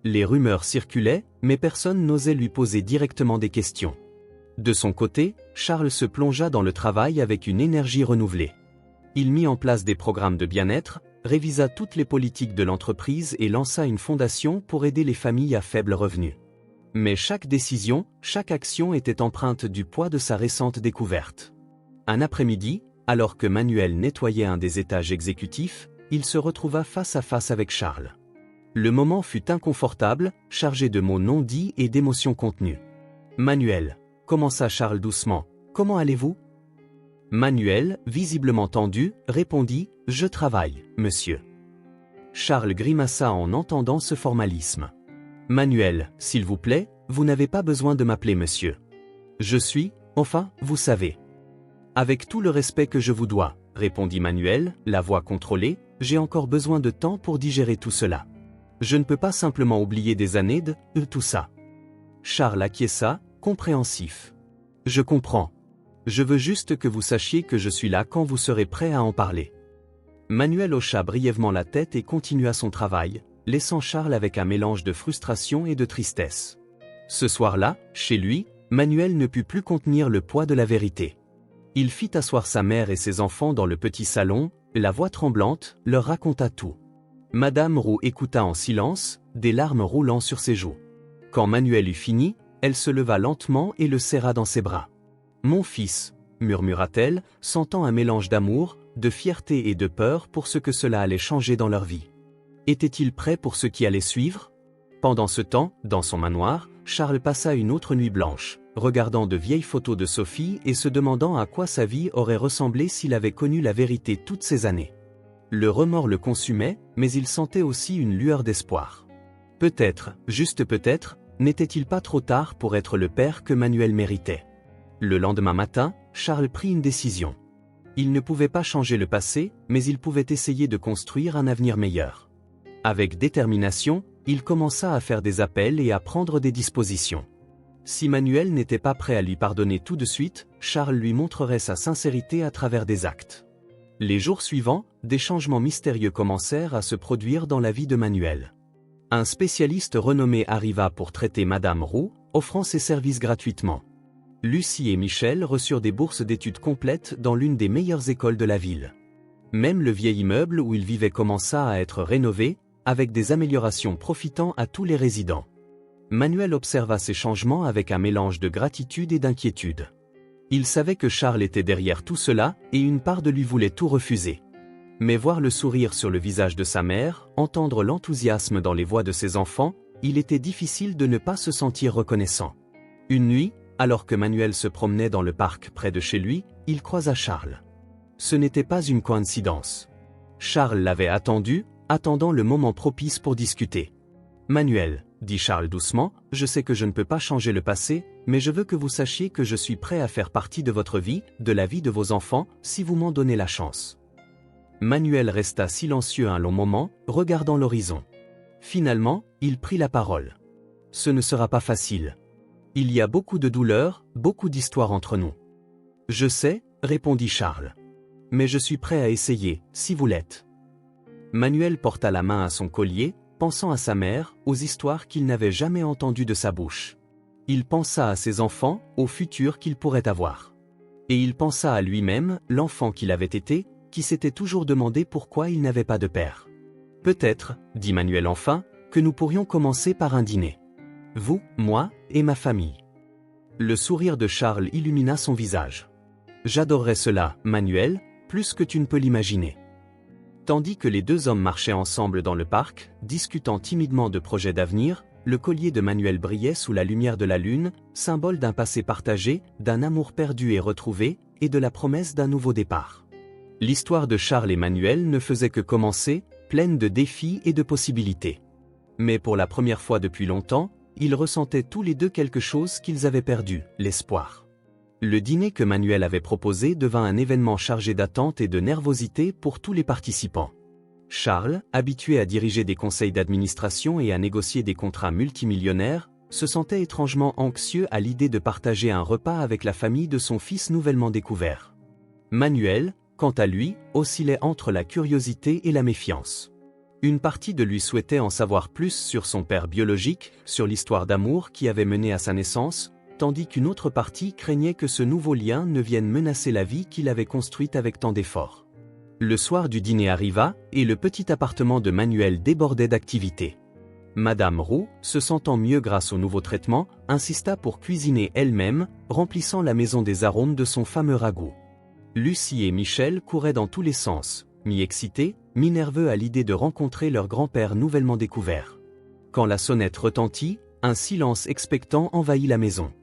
Les rumeurs circulaient, mais personne n'osait lui poser directement des questions. De son côté, Charles se plongea dans le travail avec une énergie renouvelée. Il mit en place des programmes de bien-être, révisa toutes les politiques de l'entreprise et lança une fondation pour aider les familles à faible revenu. Mais chaque décision, chaque action était empreinte du poids de sa récente découverte. Un après-midi, alors que Manuel nettoyait un des étages exécutifs, il se retrouva face à face avec Charles. Le moment fut inconfortable, chargé de mots non dits et d'émotions contenues. « Manuel », commença Charles doucement, « comment allez-vous » Manuel, visiblement tendu, répondit « Je travaille, monsieur ». Charles grimaça en entendant ce formalisme. « Manuel, s'il vous plaît, vous n'avez pas besoin de m'appeler monsieur. Je suis, enfin, vous savez. » « Avec tout le respect que je vous dois, » répondit Manuel, la voix contrôlée, « j'ai encore besoin de temps pour digérer tout cela. Je ne peux pas simplement oublier des années de tout ça. » Charles acquiesça, compréhensif. « Je comprends. Je veux juste que vous sachiez que je suis là quand vous serez prêt à en parler. » Manuel hocha brièvement la tête et continua son travail, laissant Charles avec un mélange de frustration et de tristesse. Ce soir-là, chez lui, Manuel ne put plus contenir le poids de la vérité. Il fit asseoir sa mère et ses enfants dans le petit salon, la voix tremblante, leur raconta tout. Madame Roux écouta en silence, des larmes roulant sur ses joues. Quand Manuel eut fini, elle se leva lentement et le serra dans ses bras. « Mon fils » murmura-t-elle, sentant un mélange d'amour, de fierté et de peur pour ce que cela allait changer dans leur vie. Était-il prêt pour ce qui allait suivre? Pendant ce temps, dans son manoir, Charles passa une autre nuit blanche, regardant de vieilles photos de Sophie et se demandant à quoi sa vie aurait ressemblé s'il avait connu la vérité toutes ces années. Le remords le consumait, mais il sentait aussi une lueur d'espoir. Peut-être, juste peut-être, n'était-il pas trop tard pour être le père que Manuel méritait. Le lendemain matin, Charles prit une décision. Il ne pouvait pas changer le passé, mais il pouvait essayer de construire un avenir meilleur. Avec détermination, il commença à faire des appels et à prendre des dispositions. Si Manuel n'était pas prêt à lui pardonner tout de suite, Charles lui montrerait sa sincérité à travers des actes. Les jours suivants, des changements mystérieux commencèrent à se produire dans la vie de Manuel. Un spécialiste renommé arriva pour traiter Madame Roux, offrant ses services gratuitement. Lucie et Michel reçurent des bourses d'études complètes dans l'une des meilleures écoles de la ville. Même le vieil immeuble où ils vivaient commença à être rénové, avec des améliorations profitant à tous les résidents. Manuel observa ces changements avec un mélange de gratitude et d'inquiétude. Il savait que Charles était derrière tout cela, et une part de lui voulait tout refuser. Mais voir le sourire sur le visage de sa mère, entendre l'enthousiasme dans les voix de ses enfants, il était difficile de ne pas se sentir reconnaissant. Une nuit, alors que Manuel se promenait dans le parc près de chez lui, il croisa Charles. Ce n'était pas une coïncidence. Charles l'avait attendu, attendant le moment propice pour discuter. « Manuel », dit Charles doucement, « je sais que je ne peux pas changer le passé, mais je veux que vous sachiez que je suis prêt à faire partie de votre vie, de la vie de vos enfants, si vous m'en donnez la chance. » Manuel resta silencieux un long moment, regardant l'horizon. Finalement, il prit la parole. « Ce ne sera pas facile. Il y a beaucoup de douleurs, beaucoup d'histoires entre nous. »« Je sais, » répondit Charles. « Mais je suis prêt à essayer, si vous l'êtes. » Manuel porta la main à son collier, pensant à sa mère, aux histoires qu'il n'avait jamais entendues de sa bouche. Il pensa à ses enfants, au futur qu'il pourrait avoir. Et il pensa à lui-même, l'enfant qu'il avait été, qui s'était toujours demandé pourquoi il n'avait pas de père. « Peut-être, » dit Manuel enfin, « que nous pourrions commencer par un dîner. Vous, moi, et ma famille. » Le sourire de Charles illumina son visage. « J'adorerais cela, Manuel, plus que tu ne peux l'imaginer. » Tandis que les deux hommes marchaient ensemble dans le parc, discutant timidement de projets d'avenir, le collier de Manuel brillait sous la lumière de la lune, symbole d'un passé partagé, d'un amour perdu et retrouvé, et de la promesse d'un nouveau départ. L'histoire de Charles et Manuel ne faisait que commencer, pleine de défis et de possibilités. Mais pour la première fois depuis longtemps, ils ressentaient tous les deux quelque chose qu'ils avaient perdu, l'espoir. Le dîner que Manuel avait proposé devint un événement chargé d'attente et de nervosité pour tous les participants. Charles, habitué à diriger des conseils d'administration et à négocier des contrats multimillionnaires, se sentait étrangement anxieux à l'idée de partager un repas avec la famille de son fils nouvellement découvert. Manuel, quant à lui, oscillait entre la curiosité et la méfiance. Une partie de lui souhaitait en savoir plus sur son père biologique, sur l'histoire d'amour qui avait mené à sa naissance, tandis qu'une autre partie craignait que ce nouveau lien ne vienne menacer la vie qu'il avait construite avec tant d'efforts. Le soir du dîner arriva, et le petit appartement de Manuel débordait d'activités. Madame Roux, se sentant mieux grâce au nouveau traitement, insista pour cuisiner elle-même, remplissant la maison des arômes de son fameux ragoût. Lucie et Michel couraient dans tous les sens, mi-excités, mi-nerveux à l'idée de rencontrer leur grand-père nouvellement découvert. Quand la sonnette retentit, un silence expectant envahit la maison.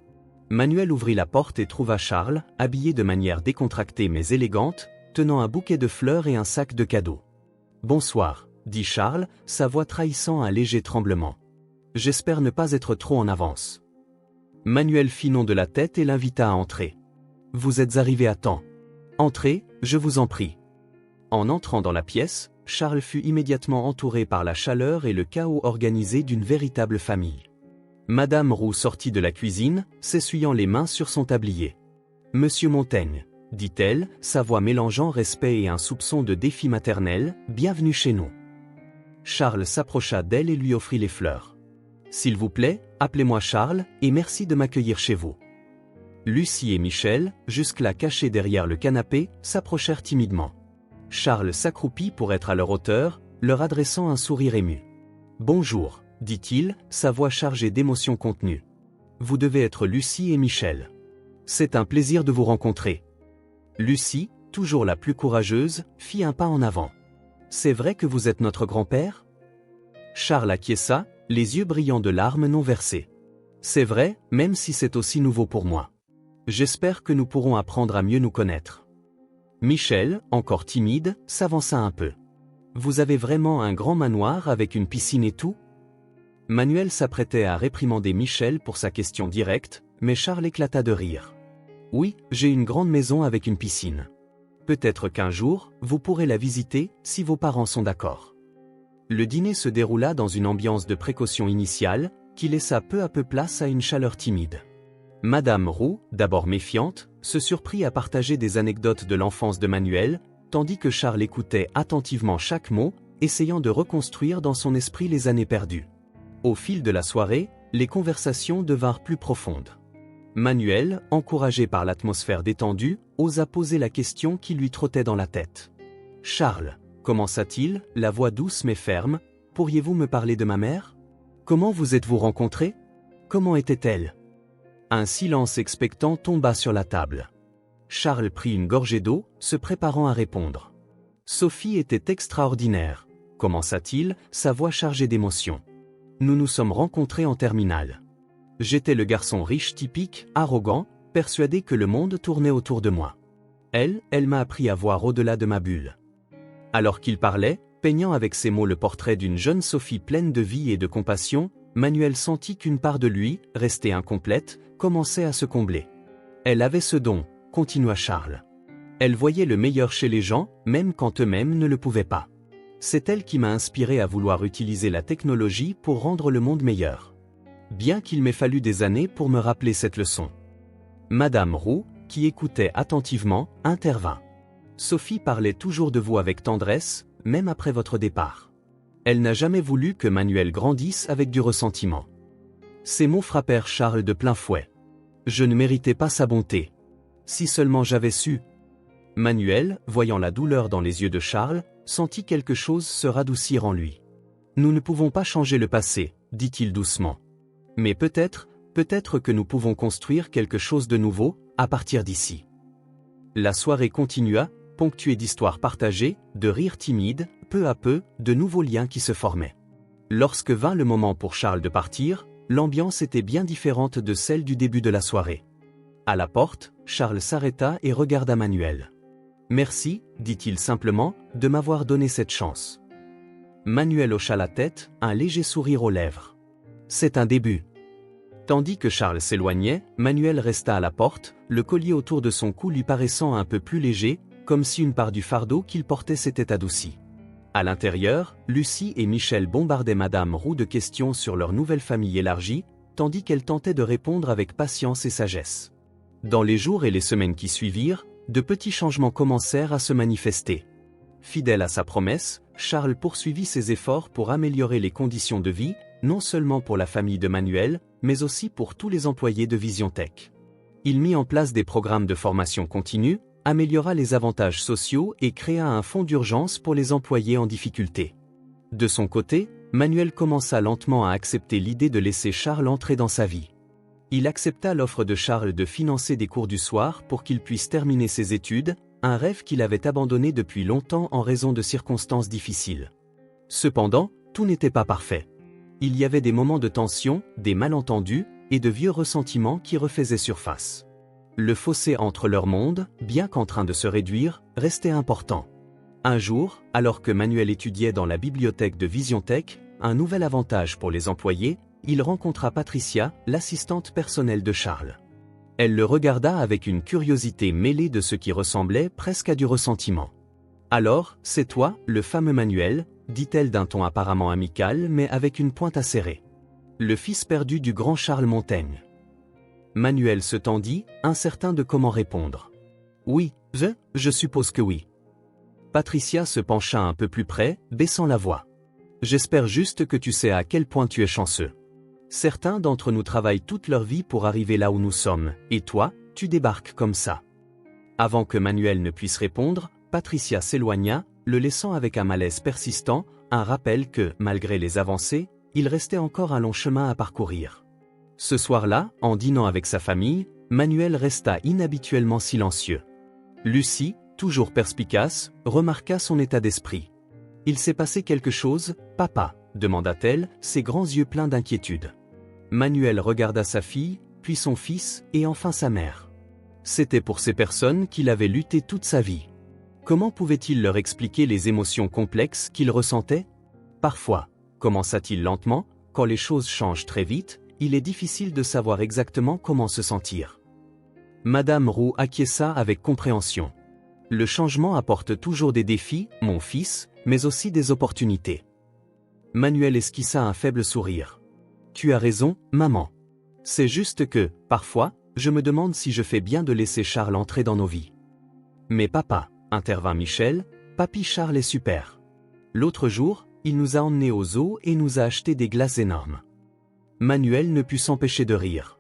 Manuel ouvrit la porte et trouva Charles, habillé de manière décontractée mais élégante, tenant un bouquet de fleurs et un sac de cadeaux. « Bonsoir », dit Charles, sa voix trahissant un léger tremblement. « J'espère ne pas être trop en avance. » Manuel fit non de la tête et l'invita à entrer. « Vous êtes arrivé à temps. Entrez, je vous en prie. » En entrant dans la pièce, Charles fut immédiatement entouré par la chaleur et le chaos organisé d'une véritable famille. Madame Roux sortit de la cuisine, s'essuyant les mains sur son tablier. « Monsieur Montaigne, » dit-elle, sa voix mélangeant respect et un soupçon de défi maternel, « bienvenue chez nous. » Charles s'approcha d'elle et lui offrit les fleurs. « S'il vous plaît, appelez-moi Charles, et merci de m'accueillir chez vous. » Lucie et Michel, jusque-là cachés derrière le canapé, s'approchèrent timidement. Charles s'accroupit pour être à leur hauteur, leur adressant un sourire ému. « Bonjour, » dit-il, sa voix chargée d'émotions contenues. « Vous devez être Lucie et Michel. C'est un plaisir de vous rencontrer. » Lucie, toujours la plus courageuse, fit un pas en avant. « C'est vrai que vous êtes notre grand-père » Charles acquiesça, les yeux brillants de larmes non versées. « C'est vrai, même si c'est aussi nouveau pour moi. J'espère que nous pourrons apprendre à mieux nous connaître. » Michel, encore timide, s'avança un peu. « Vous avez vraiment un grand manoir avec une piscine et tout ?» Manuel s'apprêtait à réprimander Michel pour sa question directe, mais Charles éclata de rire. « Oui, j'ai une grande maison avec une piscine. Peut-être qu'un jour, vous pourrez la visiter, si vos parents sont d'accord. » Le dîner se déroula dans une ambiance de précaution initiale, qui laissa peu à peu place à une chaleur timide. Madame Roux, d'abord méfiante, se surprit à partager des anecdotes de l'enfance de Manuel, tandis que Charles écoutait attentivement chaque mot, essayant de reconstruire dans son esprit les années perdues. Au fil de la soirée, les conversations devinrent plus profondes. Manuel, encouragé par l'atmosphère détendue, osa poser la question qui lui trottait dans la tête. « Charles, » commença-t-il, la voix douce mais ferme, « pourriez-vous me parler de ma mère? Comment vous êtes-vous rencontrés? Comment était-elle » Un silence expectant tomba sur la table. Charles prit une gorgée d'eau, se préparant à répondre. « Sophie était extraordinaire », commença-t-il, sa voix chargée d'émotion. « Nous nous sommes rencontrés en terminale. J'étais le garçon riche typique, arrogant, persuadé que le monde tournait autour de moi. Elle m'a appris à voir au-delà de ma bulle. » Alors qu'il parlait, peignant avec ses mots le portrait d'une jeune Sophie pleine de vie et de compassion, Manuel sentit qu'une part de lui, restée incomplète, commençait à se combler. « Elle avait ce don », continua Charles. « Elle voyait le meilleur chez les gens, même quand eux-mêmes ne le pouvaient pas. C'est elle qui m'a inspiré à vouloir utiliser la technologie pour rendre le monde meilleur. Bien qu'il m'ait fallu des années pour me rappeler cette leçon. » Madame Roux, qui écoutait attentivement, intervint. « Sophie parlait toujours de vous avec tendresse, même après votre départ. Elle n'a jamais voulu que Manuel grandisse avec du ressentiment. » Ces mots frappèrent Charles de plein fouet. « Je ne méritais pas sa bonté. Si seulement j'avais su. » Manuel, voyant la douleur dans les yeux de Charles, sentit quelque chose se radoucir en lui. « Nous ne pouvons pas changer le passé, » dit-il doucement. « Mais peut-être que nous pouvons construire quelque chose de nouveau, à partir d'ici. » La soirée continua, ponctuée d'histoires partagées, de rires timides, peu à peu, de nouveaux liens qui se formaient. Lorsque vint le moment pour Charles de partir, l'ambiance était bien différente de celle du début de la soirée. À la porte, Charles s'arrêta et regarda Manuel. « Merci, dit-il simplement, de m'avoir donné cette chance. » Manuel hocha la tête, un léger sourire aux lèvres. « C'est un début. » Tandis que Charles s'éloignait, Manuel resta à la porte, le collier autour de son cou lui paraissant un peu plus léger, comme si une part du fardeau qu'il portait s'était adoucie. À l'intérieur, Lucie et Michel bombardaient Madame Roux de questions sur leur nouvelle famille élargie, tandis qu'elle tentait de répondre avec patience et sagesse. Dans les jours et les semaines qui suivirent, de petits changements commencèrent à se manifester. Fidèle à sa promesse, Charles poursuivit ses efforts pour améliorer les conditions de vie, non seulement pour la famille de Manuel, mais aussi pour tous les employés de VisionTech. Il mit en place des programmes de formation continue, améliora les avantages sociaux et créa un fonds d'urgence pour les employés en difficulté. De son côté, Manuel commença lentement à accepter l'idée de laisser Charles entrer dans sa vie. Il accepta l'offre de Charles de financer des cours du soir pour qu'il puisse terminer ses études, un rêve qu'il avait abandonné depuis longtemps en raison de circonstances difficiles. Cependant, tout n'était pas parfait. Il y avait des moments de tension, des malentendus, et de vieux ressentiments qui refaisaient surface. Le fossé entre leurs mondes, bien qu'en train de se réduire, restait important. Un jour, alors que Manuel étudiait dans la bibliothèque de VisionTech, un nouvel avantage pour les employés, il rencontra Patricia, l'assistante personnelle de Charles. Elle le regarda avec une curiosité mêlée de ce qui ressemblait presque à du ressentiment. « Alors, c'est toi, le fameux Manuel ?» dit-elle d'un ton apparemment amical mais avec une pointe acérée. « Le fils perdu du grand Charles Montaigne. » Manuel se tendit, incertain de comment répondre. « Oui, je suppose que oui. » Patricia se pencha un peu plus près, baissant la voix. « J'espère juste que tu sais à quel point tu es chanceux. Certains d'entre nous travaillent toute leur vie pour arriver là où nous sommes, et toi, tu débarques comme ça. » Avant que Manuel ne puisse répondre, Patricia s'éloigna, le laissant avec un malaise persistant, un rappel que, malgré les avancées, il restait encore un long chemin à parcourir. Ce soir-là, en dînant avec sa famille, Manuel resta inhabituellement silencieux. Lucie, toujours perspicace, remarqua son état d'esprit. « Il s'est passé quelque chose, papa ?» demanda-t-elle, ses grands yeux pleins d'inquiétude. Manuel regarda sa fille, puis son fils, et enfin sa mère. C'était pour ces personnes qu'il avait lutté toute sa vie. Comment pouvait-il leur expliquer les émotions complexes qu'il ressentait ? Parfois, commença-t-il lentement, quand les choses changent très vite, il est difficile de savoir exactement comment se sentir. Madame Roux acquiesça avec compréhension. Le changement apporte toujours des défis, mon fils, mais aussi des opportunités. Manuel esquissa un faible sourire. Tu as raison, maman. C'est juste que, parfois, je me demande si je fais bien de laisser Charles entrer dans nos vies. Mais papa, intervint Michel, papy Charles est super. L'autre jour, il nous a emmenés au zoo et nous a acheté des glaces énormes. Manuel ne put s'empêcher de rire.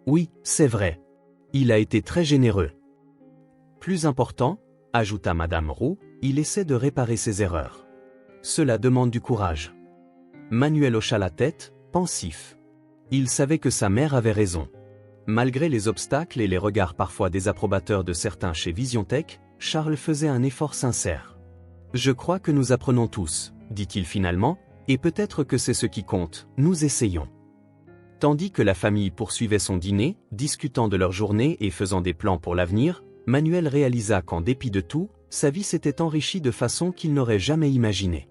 Oui, c'est vrai. Il a été très généreux. Plus important, ajouta Madame Roux, il essaie de réparer ses erreurs. Cela demande du courage. Manuel hocha la tête, pensif. Il savait que sa mère avait raison. Malgré les obstacles et les regards parfois désapprobateurs de certains chez VisionTech, Charles faisait un effort sincère. « Je crois que nous apprenons tous, » dit-il finalement, « et peut-être que c'est ce qui compte, nous essayons. » Tandis que la famille poursuivait son dîner, discutant de leur journée et faisant des plans pour l'avenir, Manuel réalisa qu'en dépit de tout, sa vie s'était enrichie de façon qu'il n'aurait jamais imaginée.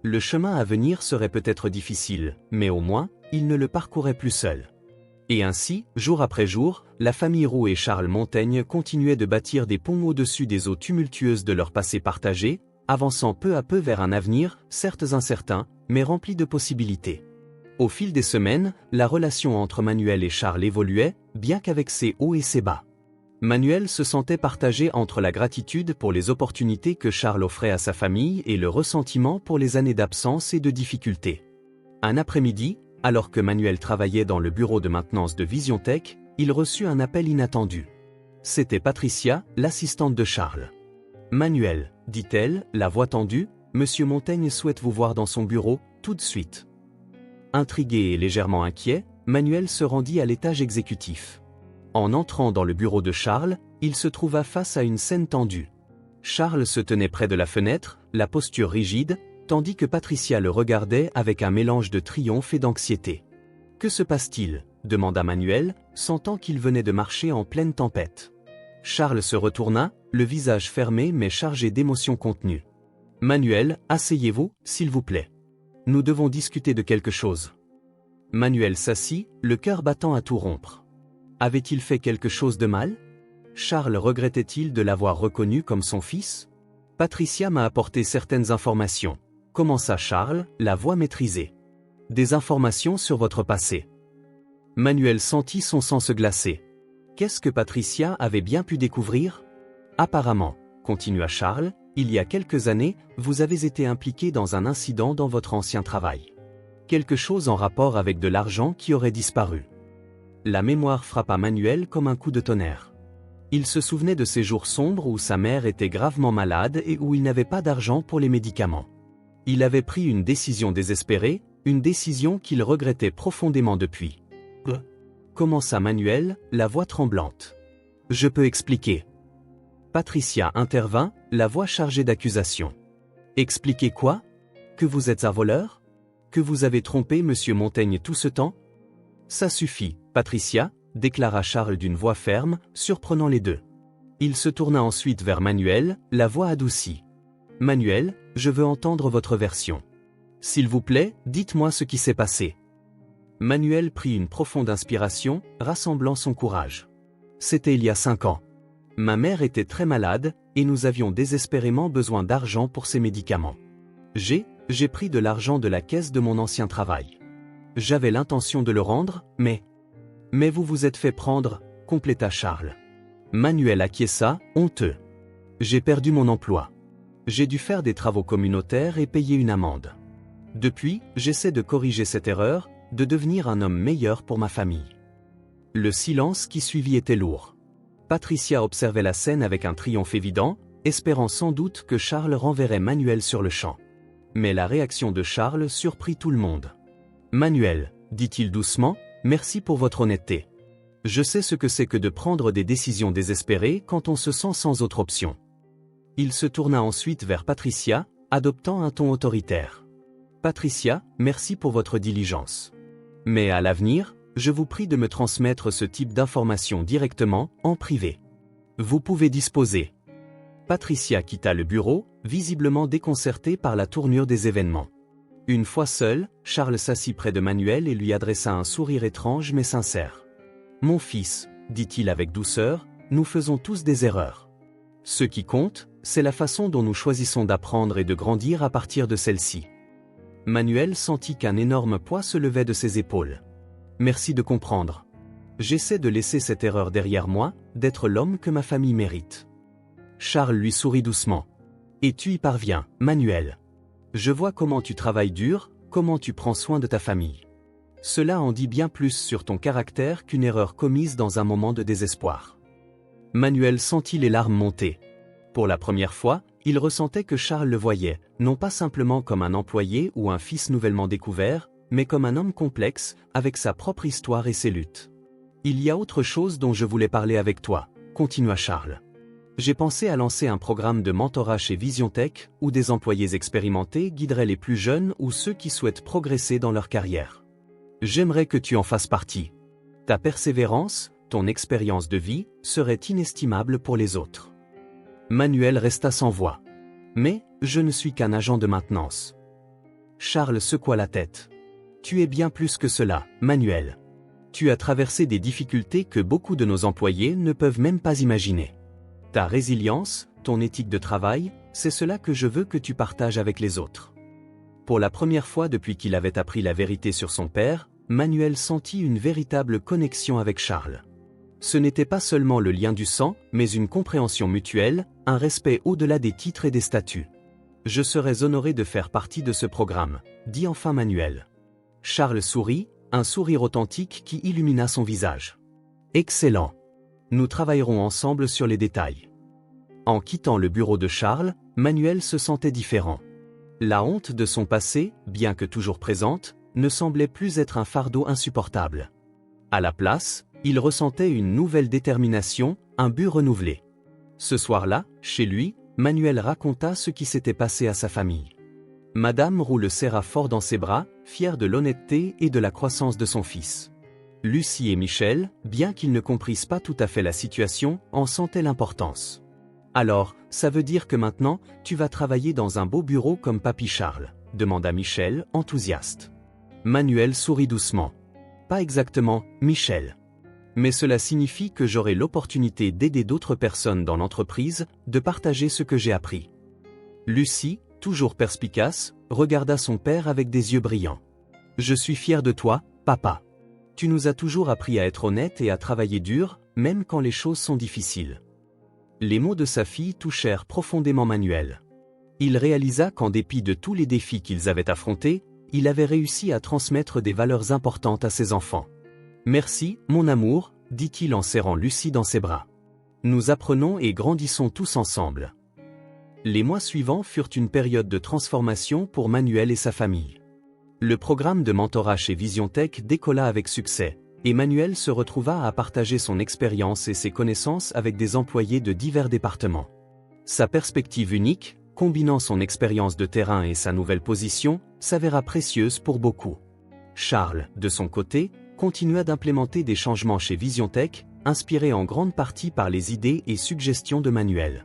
Le chemin à venir serait peut-être difficile, mais au moins, il ne le parcourait plus seul. Et ainsi, jour après jour, la famille Roux et Charles Montaigne continuaient de bâtir des ponts au-dessus des eaux tumultueuses de leur passé partagé, avançant peu à peu vers un avenir, certes incertain, mais rempli de possibilités. Au fil des semaines, la relation entre Manuel et Charles évoluait, bien qu'avec ses hauts et ses bas. Manuel se sentait partagé entre la gratitude pour les opportunités que Charles offrait à sa famille et le ressentiment pour les années d'absence et de difficultés. Un après-midi, alors que Manuel travaillait dans le bureau de maintenance de VisionTech, il reçut un appel inattendu. C'était Patricia, l'assistante de Charles. « Manuel, » dit-elle, la voix tendue, « Monsieur Montaigne souhaite vous voir dans son bureau, tout de suite. » Intrigué et légèrement inquiet, Manuel se rendit à l'étage exécutif. En entrant dans le bureau de Charles, il se trouva face à une scène tendue. Charles se tenait près de la fenêtre, la posture rigide, tandis que Patricia le regardait avec un mélange de triomphe et d'anxiété. « Que se passe-t-il » demanda Manuel, sentant qu'il venait de marcher en pleine tempête. Charles se retourna, le visage fermé mais chargé d'émotions contenues. « Manuel, asseyez-vous, s'il vous plaît. Nous devons discuter de quelque chose. » Manuel s'assit, le cœur battant à tout rompre. Avait-il fait quelque chose de mal ? Charles regrettait-il de l'avoir reconnu comme son fils ? Patricia m'a apporté certaines informations, commença Charles, la voix maîtrisée. Des informations sur votre passé. Manuel sentit son sang se glacer. Qu'est-ce que Patricia avait bien pu découvrir? Apparemment, continua Charles, il y a quelques années, vous avez été impliqué dans un incident dans votre ancien travail. Quelque chose en rapport avec de l'argent qui aurait disparu. La mémoire frappa Manuel comme un coup de tonnerre. Il se souvenait de ces jours sombres où sa mère était gravement malade et où il n'avait pas d'argent pour les médicaments. Il avait pris une décision désespérée, une décision qu'il regrettait profondément depuis. Commença Manuel, la voix tremblante. Je peux expliquer. Patricia intervint, la voix chargée d'accusation. Expliquez quoi? Que vous êtes un voleur? Que vous avez trompé Monsieur Montaigne tout ce temps? Ça suffit, Patricia, déclara Charles d'une voix ferme, surprenant les deux. Il se tourna ensuite vers Manuel, la voix adoucie. Manuel, je veux entendre votre version. S'il vous plaît, dites-moi ce qui s'est passé. Manuel prit une profonde inspiration, rassemblant son courage. C'était il y a 5 ans. Ma mère était très malade, et nous avions désespérément besoin d'argent pour ses médicaments. J'ai pris de l'argent de la caisse de mon ancien travail. J'avais l'intention de le rendre, mais vous vous êtes fait prendre, compléta Charles. Manuel acquiesça, honteux. J'ai perdu mon emploi. J'ai dû faire des travaux communautaires et payer une amende. Depuis, j'essaie de corriger cette erreur, de devenir un homme meilleur pour ma famille. Le silence qui suivit était lourd. Patricia observait la scène avec un triomphe évident, espérant sans doute que Charles renverrait Manuel sur le champ. Mais la réaction de Charles surprit tout le monde. Manuel, dit-il doucement, merci pour votre honnêteté. Je sais ce que c'est que de prendre des décisions désespérées quand on se sent sans autre option. Il se tourna ensuite vers Patricia, adoptant un ton autoritaire. Patricia, merci pour votre diligence. Mais à l'avenir, je vous prie de me transmettre ce type d'informations directement, en privé. Vous pouvez disposer. Patricia quitta le bureau, visiblement déconcertée par la tournure des événements. Une fois seul, Charles s'assit près de Manuel et lui adressa un sourire étrange mais sincère. Mon fils, dit-il avec douceur, nous faisons tous des erreurs. Ce qui compte, c'est la façon dont nous choisissons d'apprendre et de grandir à partir de celle-ci. Manuel sentit qu'un énorme poids se levait de ses épaules. Merci de comprendre. J'essaie de laisser cette erreur derrière moi, d'être l'homme que ma famille mérite. Charles lui sourit doucement. Et tu y parviens, Manuel. Je vois comment tu travailles dur, comment tu prends soin de ta famille. Cela en dit bien plus sur ton caractère qu'une erreur commise dans un moment de désespoir. Manuel sentit les larmes monter. Pour la première fois, il ressentait que Charles le voyait, non pas simplement comme un employé ou un fils nouvellement découvert, mais comme un homme complexe, avec sa propre histoire et ses luttes. Il y a autre chose dont je voulais parler avec toi, continua Charles. J'ai pensé à lancer un programme de mentorat chez VisionTech, où des employés expérimentés guideraient les plus jeunes ou ceux qui souhaitent progresser dans leur carrière. J'aimerais que tu en fasses partie. Ta persévérance, ton expérience de vie, serait inestimable pour les autres. Manuel resta sans voix. Mais, je ne suis qu'un agent de maintenance. Charles secoua la tête. Tu es bien plus que cela, Manuel. Tu as traversé des difficultés que beaucoup de nos employés ne peuvent même pas imaginer. Ta résilience, ton éthique de travail, c'est cela que je veux que tu partages avec les autres. Pour la première fois depuis qu'il avait appris la vérité sur son père, Manuel sentit une véritable connexion avec Charles. Ce n'était pas seulement le lien du sang, mais une compréhension mutuelle, un respect au-delà des titres et des statuts. Je serais honoré de faire partie de ce programme, dit enfin Manuel. Charles sourit, un sourire authentique qui illumina son visage. Excellent. Nous travaillerons ensemble sur les détails. En quittant le bureau de Charles, Manuel se sentait différent. La honte de son passé, bien que toujours présente, ne semblait plus être un fardeau insupportable. À la place, il ressentait une nouvelle détermination, un but renouvelé. Ce soir-là, chez lui, Manuel raconta ce qui s'était passé à sa famille. Madame Roux le serra fort dans ses bras, fière de l'honnêteté et de la croissance de son fils. Lucie et Michel, bien qu'ils ne comprissent pas tout à fait la situation, en sentaient l'importance. Alors, ça veut dire que maintenant, tu vas travailler dans un beau bureau comme Papy Charles, demanda Michel, enthousiaste. Manuel sourit doucement. Pas exactement, Michel. Mais cela signifie que j'aurai l'opportunité d'aider d'autres personnes dans l'entreprise, de partager ce que j'ai appris. Lucie, toujours perspicace, regarda son père avec des yeux brillants. Je suis fier de toi, papa. Tu nous as toujours appris à être honnête et à travailler dur, même quand les choses sont difficiles. » Les mots de sa fille touchèrent profondément Manuel. Il réalisa qu'en dépit de tous les défis qu'ils avaient affrontés, il avait réussi à transmettre des valeurs importantes à ses enfants. « Merci, mon amour, » dit-il en serrant Lucie dans ses bras. « Nous apprenons et grandissons tous ensemble. » Les mois suivants furent une période de transformation pour Manuel et sa famille. Le programme de mentorat chez VisionTech décolla avec succès, et Manuel se retrouva à partager son expérience et ses connaissances avec des employés de divers départements. Sa perspective unique, combinant son expérience de terrain et sa nouvelle position, s'avéra précieuse pour beaucoup. Charles, de son côté, continua d'implémenter des changements chez VisionTech, inspirés en grande partie par les idées et suggestions de Manuel.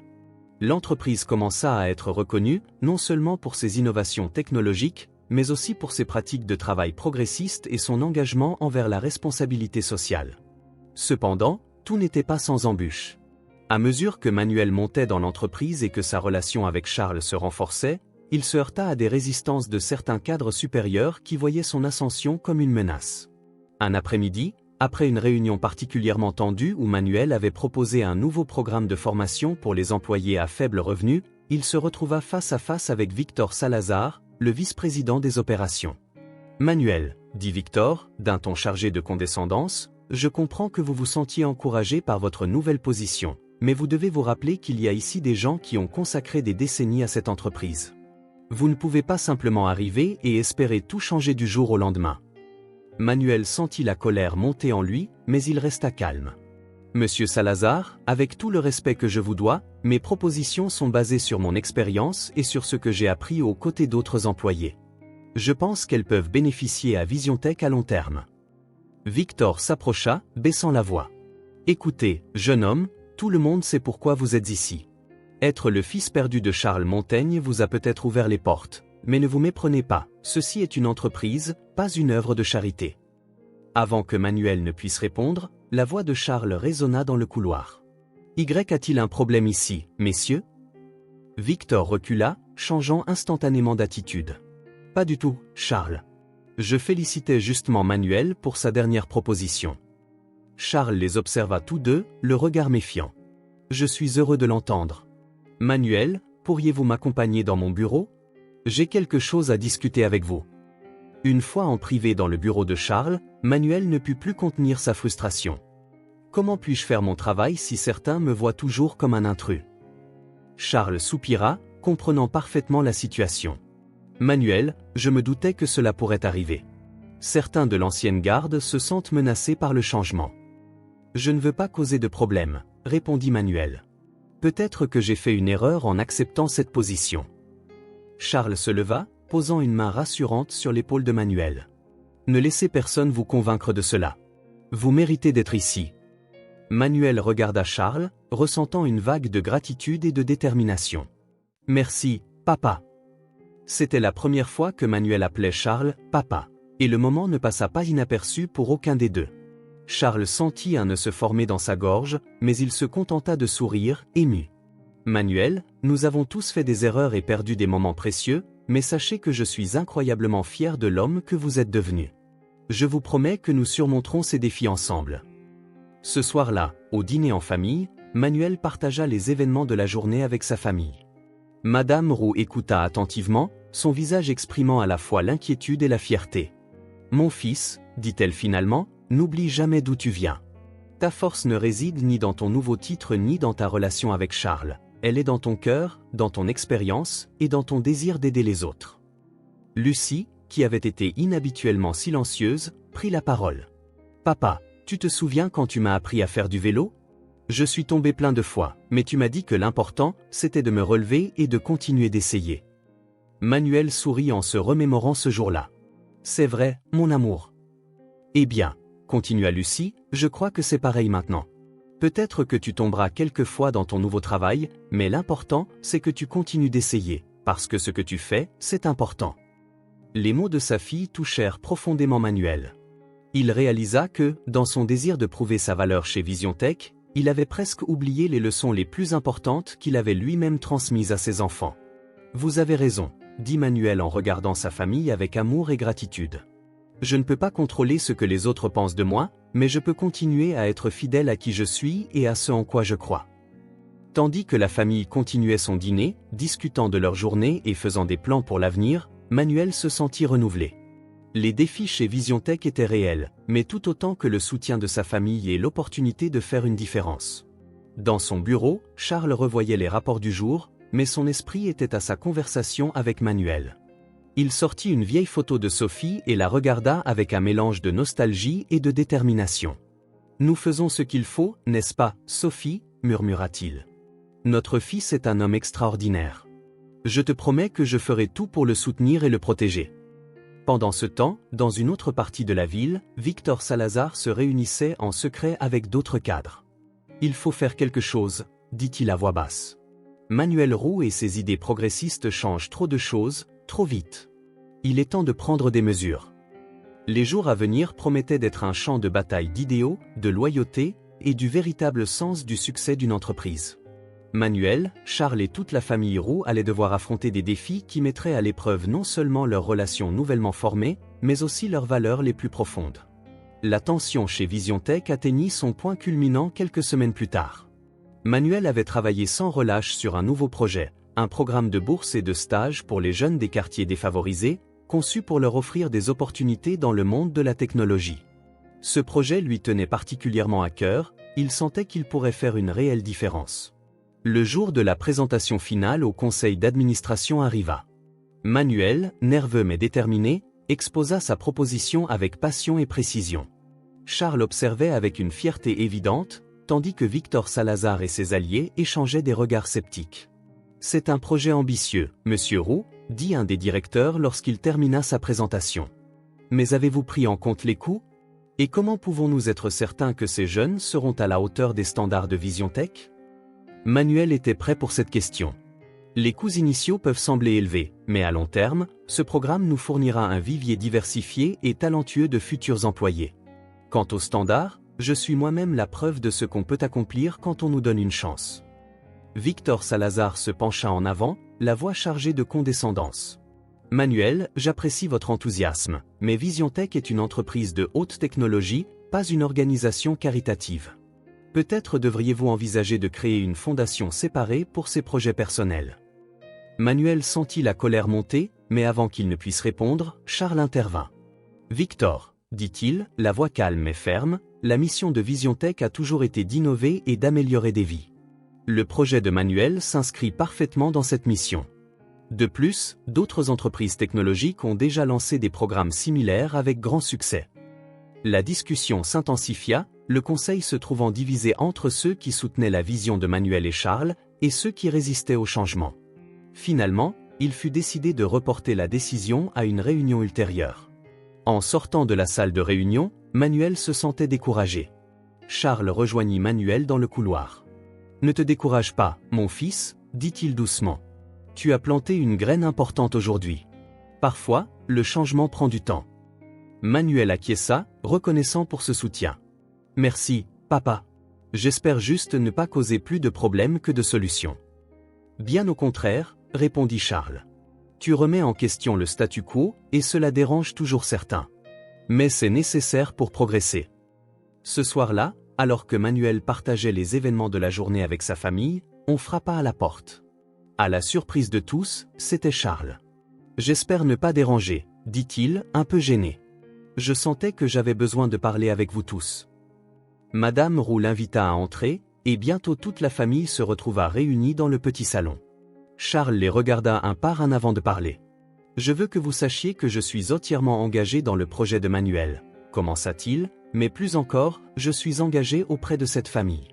L'entreprise commença à être reconnue, non seulement pour ses innovations technologiques, mais aussi pour ses pratiques de travail progressistes et son engagement envers la responsabilité sociale. Cependant, tout n'était pas sans embûches. À mesure que Manuel montait dans l'entreprise et que sa relation avec Charles se renforçait, il se heurta à des résistances de certains cadres supérieurs qui voyaient son ascension comme une menace. Un après-midi, après une réunion particulièrement tendue où Manuel avait proposé un nouveau programme de formation pour les employés à faible revenu, il se retrouva face à face avec Victor Salazar, le vice-président des opérations. « Manuel, » dit Victor, d'un ton chargé de condescendance, « je comprends que vous vous sentiez encouragé par votre nouvelle position, mais vous devez vous rappeler qu'il y a ici des gens qui ont consacré des décennies à cette entreprise. Vous ne pouvez pas simplement arriver et espérer tout changer du jour au lendemain. » Manuel sentit la colère monter en lui, mais il resta calme. « Monsieur Salazar, avec tout le respect que je vous dois, mes propositions sont basées sur mon expérience et sur ce que j'ai appris aux côtés d'autres employés. Je pense qu'elles peuvent bénéficier à VisionTech à long terme. » Victor s'approcha, baissant la voix. « Écoutez, jeune homme, tout le monde sait pourquoi vous êtes ici. Être le fils perdu de Charles Montaigne vous a peut-être ouvert les portes, mais ne vous méprenez pas, ceci est une entreprise, pas une œuvre de charité. » Avant que Manuel ne puisse répondre, la voix de Charles résonna dans le couloir. « Y a-t-il un problème ici, messieurs ?» Victor recula, changeant instantanément d'attitude. « Pas du tout, Charles. Je félicitais justement Manuel pour sa dernière proposition. » Charles les observa tous deux, le regard méfiant. « Je suis heureux de l'entendre. Manuel, pourriez-vous m'accompagner dans mon bureau ? J'ai quelque chose à discuter avec vous. » Une fois en privé dans le bureau de Charles, Manuel ne put plus contenir sa frustration. « Comment puis-je faire mon travail si certains me voient toujours comme un intrus ?» Charles soupira, comprenant parfaitement la situation. « Manuel, je me doutais que cela pourrait arriver. Certains de l'ancienne garde se sentent menacés par le changement. »« Je ne veux pas causer de problème, » répondit Manuel. « Peut-être que j'ai fait une erreur en acceptant cette position. » Charles se leva, posant une main rassurante sur l'épaule de Manuel. « Ne laissez personne vous convaincre de cela. Vous méritez d'être ici. » Manuel regarda Charles, ressentant une vague de gratitude et de détermination. « Merci, papa. » C'était la première fois que Manuel appelait Charles « papa », et le moment ne passa pas inaperçu pour aucun des deux. Charles sentit un nœud se former dans sa gorge, mais il se contenta de sourire, ému. « Manuel, nous avons tous fait des erreurs et perdu des moments précieux, mais sachez que je suis incroyablement fier de l'homme que vous êtes devenu. Je vous promets que nous surmonterons ces défis ensemble. » Ce soir-là, au dîner en famille, Manuel partagea les événements de la journée avec sa famille. Madame Roux écouta attentivement, son visage exprimant à la fois l'inquiétude et la fierté. « Mon fils, dit-elle finalement, n'oublie jamais d'où tu viens. Ta force ne réside ni dans ton nouveau titre ni dans ta relation avec Charles. Elle est dans ton cœur, dans ton expérience et dans ton désir d'aider les autres. » Lucie, qui avait été inhabituellement silencieuse, prit la parole. « Papa, tu te souviens quand tu m'as appris à faire du vélo ? Je suis tombé plein de fois, mais tu m'as dit que l'important, c'était de me relever et de continuer d'essayer. » Manuel sourit en se remémorant ce jour-là. « C'est vrai, mon amour. » « Eh bien, » continua Lucie, « je crois que c'est pareil maintenant. Peut-être que tu tomberas quelquefois dans ton nouveau travail, mais l'important, c'est que tu continues d'essayer, parce que ce que tu fais, c'est important. » Les mots de sa fille touchèrent profondément Manuel. Il réalisa que, dans son désir de prouver sa valeur chez VisionTech, il avait presque oublié les leçons les plus importantes qu'il avait lui-même transmises à ses enfants. « Vous avez raison, » dit Manuel en regardant sa famille avec amour et gratitude. « Je ne peux pas contrôler ce que les autres pensent de moi, mais je peux continuer à être fidèle à qui je suis et à ce en quoi je crois. » Tandis que la famille continuait son dîner, discutant de leur journée et faisant des plans pour l'avenir, Manuel se sentit renouvelé. Les défis chez VisionTech étaient réels, mais tout autant que le soutien de sa famille et l'opportunité de faire une différence. Dans son bureau, Charles revoyait les rapports du jour, mais son esprit était à sa conversation avec Manuel. Il sortit une vieille photo de Sophie et la regarda avec un mélange de nostalgie et de détermination. « Nous faisons ce qu'il faut, n'est-ce pas, Sophie ?» murmura-t-il. « Notre fils est un homme extraordinaire. Je te promets que je ferai tout pour le soutenir et le protéger. » Pendant ce temps, dans une autre partie de la ville, Victor Salazar se réunissait en secret avec d'autres cadres. « Il faut faire quelque chose, » dit-il à voix basse. Manuel Roux et ses idées progressistes changent trop de choses, trop vite. Il est temps de prendre des mesures. Les jours à venir promettaient d'être un champ de bataille d'idéaux, de loyauté et du véritable sens du succès d'une entreprise. Manuel, Charles et toute la famille Roux allaient devoir affronter des défis qui mettraient à l'épreuve non seulement leurs relations nouvellement formées, mais aussi leurs valeurs les plus profondes. La tension chez VisionTech atteignit son point culminant quelques semaines plus tard. Manuel avait travaillé sans relâche sur un nouveau projet, un programme de bourse et de stage pour les jeunes des quartiers défavorisés, conçu pour leur offrir des opportunités dans le monde de la technologie. Ce projet lui tenait particulièrement à cœur, il sentait qu'il pourrait faire une réelle différence. Le jour de la présentation finale au conseil d'administration arriva. Manuel, nerveux mais déterminé, exposa sa proposition avec passion et précision. Charles observait avec une fierté évidente, tandis que Victor Salazar et ses alliés échangeaient des regards sceptiques. « C'est un projet ambitieux, Monsieur Roux, » dit un des directeurs lorsqu'il termina sa présentation. « Mais avez-vous pris en compte les coûts? Et comment pouvons-nous être certains que ces jeunes seront à la hauteur des standards de VisionTech ?» Manuel était prêt pour cette question. Les coûts initiaux peuvent sembler élevés, mais à long terme, ce programme nous fournira un vivier diversifié et talentueux de futurs employés. Quant aux standards, je suis moi-même la preuve de ce qu'on peut accomplir quand on nous donne une chance. Victor Salazar se pencha en avant, la voix chargée de condescendance. Manuel, j'apprécie votre enthousiasme, mais VisionTech est une entreprise de haute technologie, pas une organisation caritative. Peut-être devriez-vous envisager de créer une fondation séparée pour ses projets personnels. Manuel sentit la colère monter, mais avant qu'il ne puisse répondre, Charles intervint. Victor, dit-il, la voix calme et ferme, la mission de VisionTech a toujours été d'innover et d'améliorer des vies. Le projet de Manuel s'inscrit parfaitement dans cette mission. De plus, d'autres entreprises technologiques ont déjà lancé des programmes similaires avec grand succès. La discussion s'intensifia, le conseil se trouvant divisé entre ceux qui soutenaient la vision de Manuel et Charles, et ceux qui résistaient au changement. Finalement, il fut décidé de reporter la décision à une réunion ultérieure. En sortant de la salle de réunion, Manuel se sentait découragé. Charles rejoignit Manuel dans le couloir. « Ne te décourage pas, mon fils, » dit-il doucement. « Tu as planté une graine importante aujourd'hui. Parfois, le changement prend du temps. » Manuel acquiesça, reconnaissant pour ce soutien. « Merci, papa. J'espère juste ne pas causer plus de problèmes que de solutions. » « Bien au contraire, » répondit Charles. « Tu remets en question le statu quo, et cela dérange toujours certains. Mais c'est nécessaire pour progresser. » Ce soir-là, alors que Manuel partageait les événements de la journée avec sa famille, on frappa à la porte. À la surprise de tous, c'était Charles. « J'espère ne pas déranger, » dit-il, un peu gêné. « Je sentais que j'avais besoin de parler avec vous tous. » Madame Roux l'invita à entrer, et bientôt toute la famille se retrouva réunie dans le petit salon. Charles les regarda un par un avant de parler. « Je veux que vous sachiez que je suis entièrement engagé dans le projet de Manuel, » commença-t-il, « mais plus encore, je suis engagé auprès de cette famille.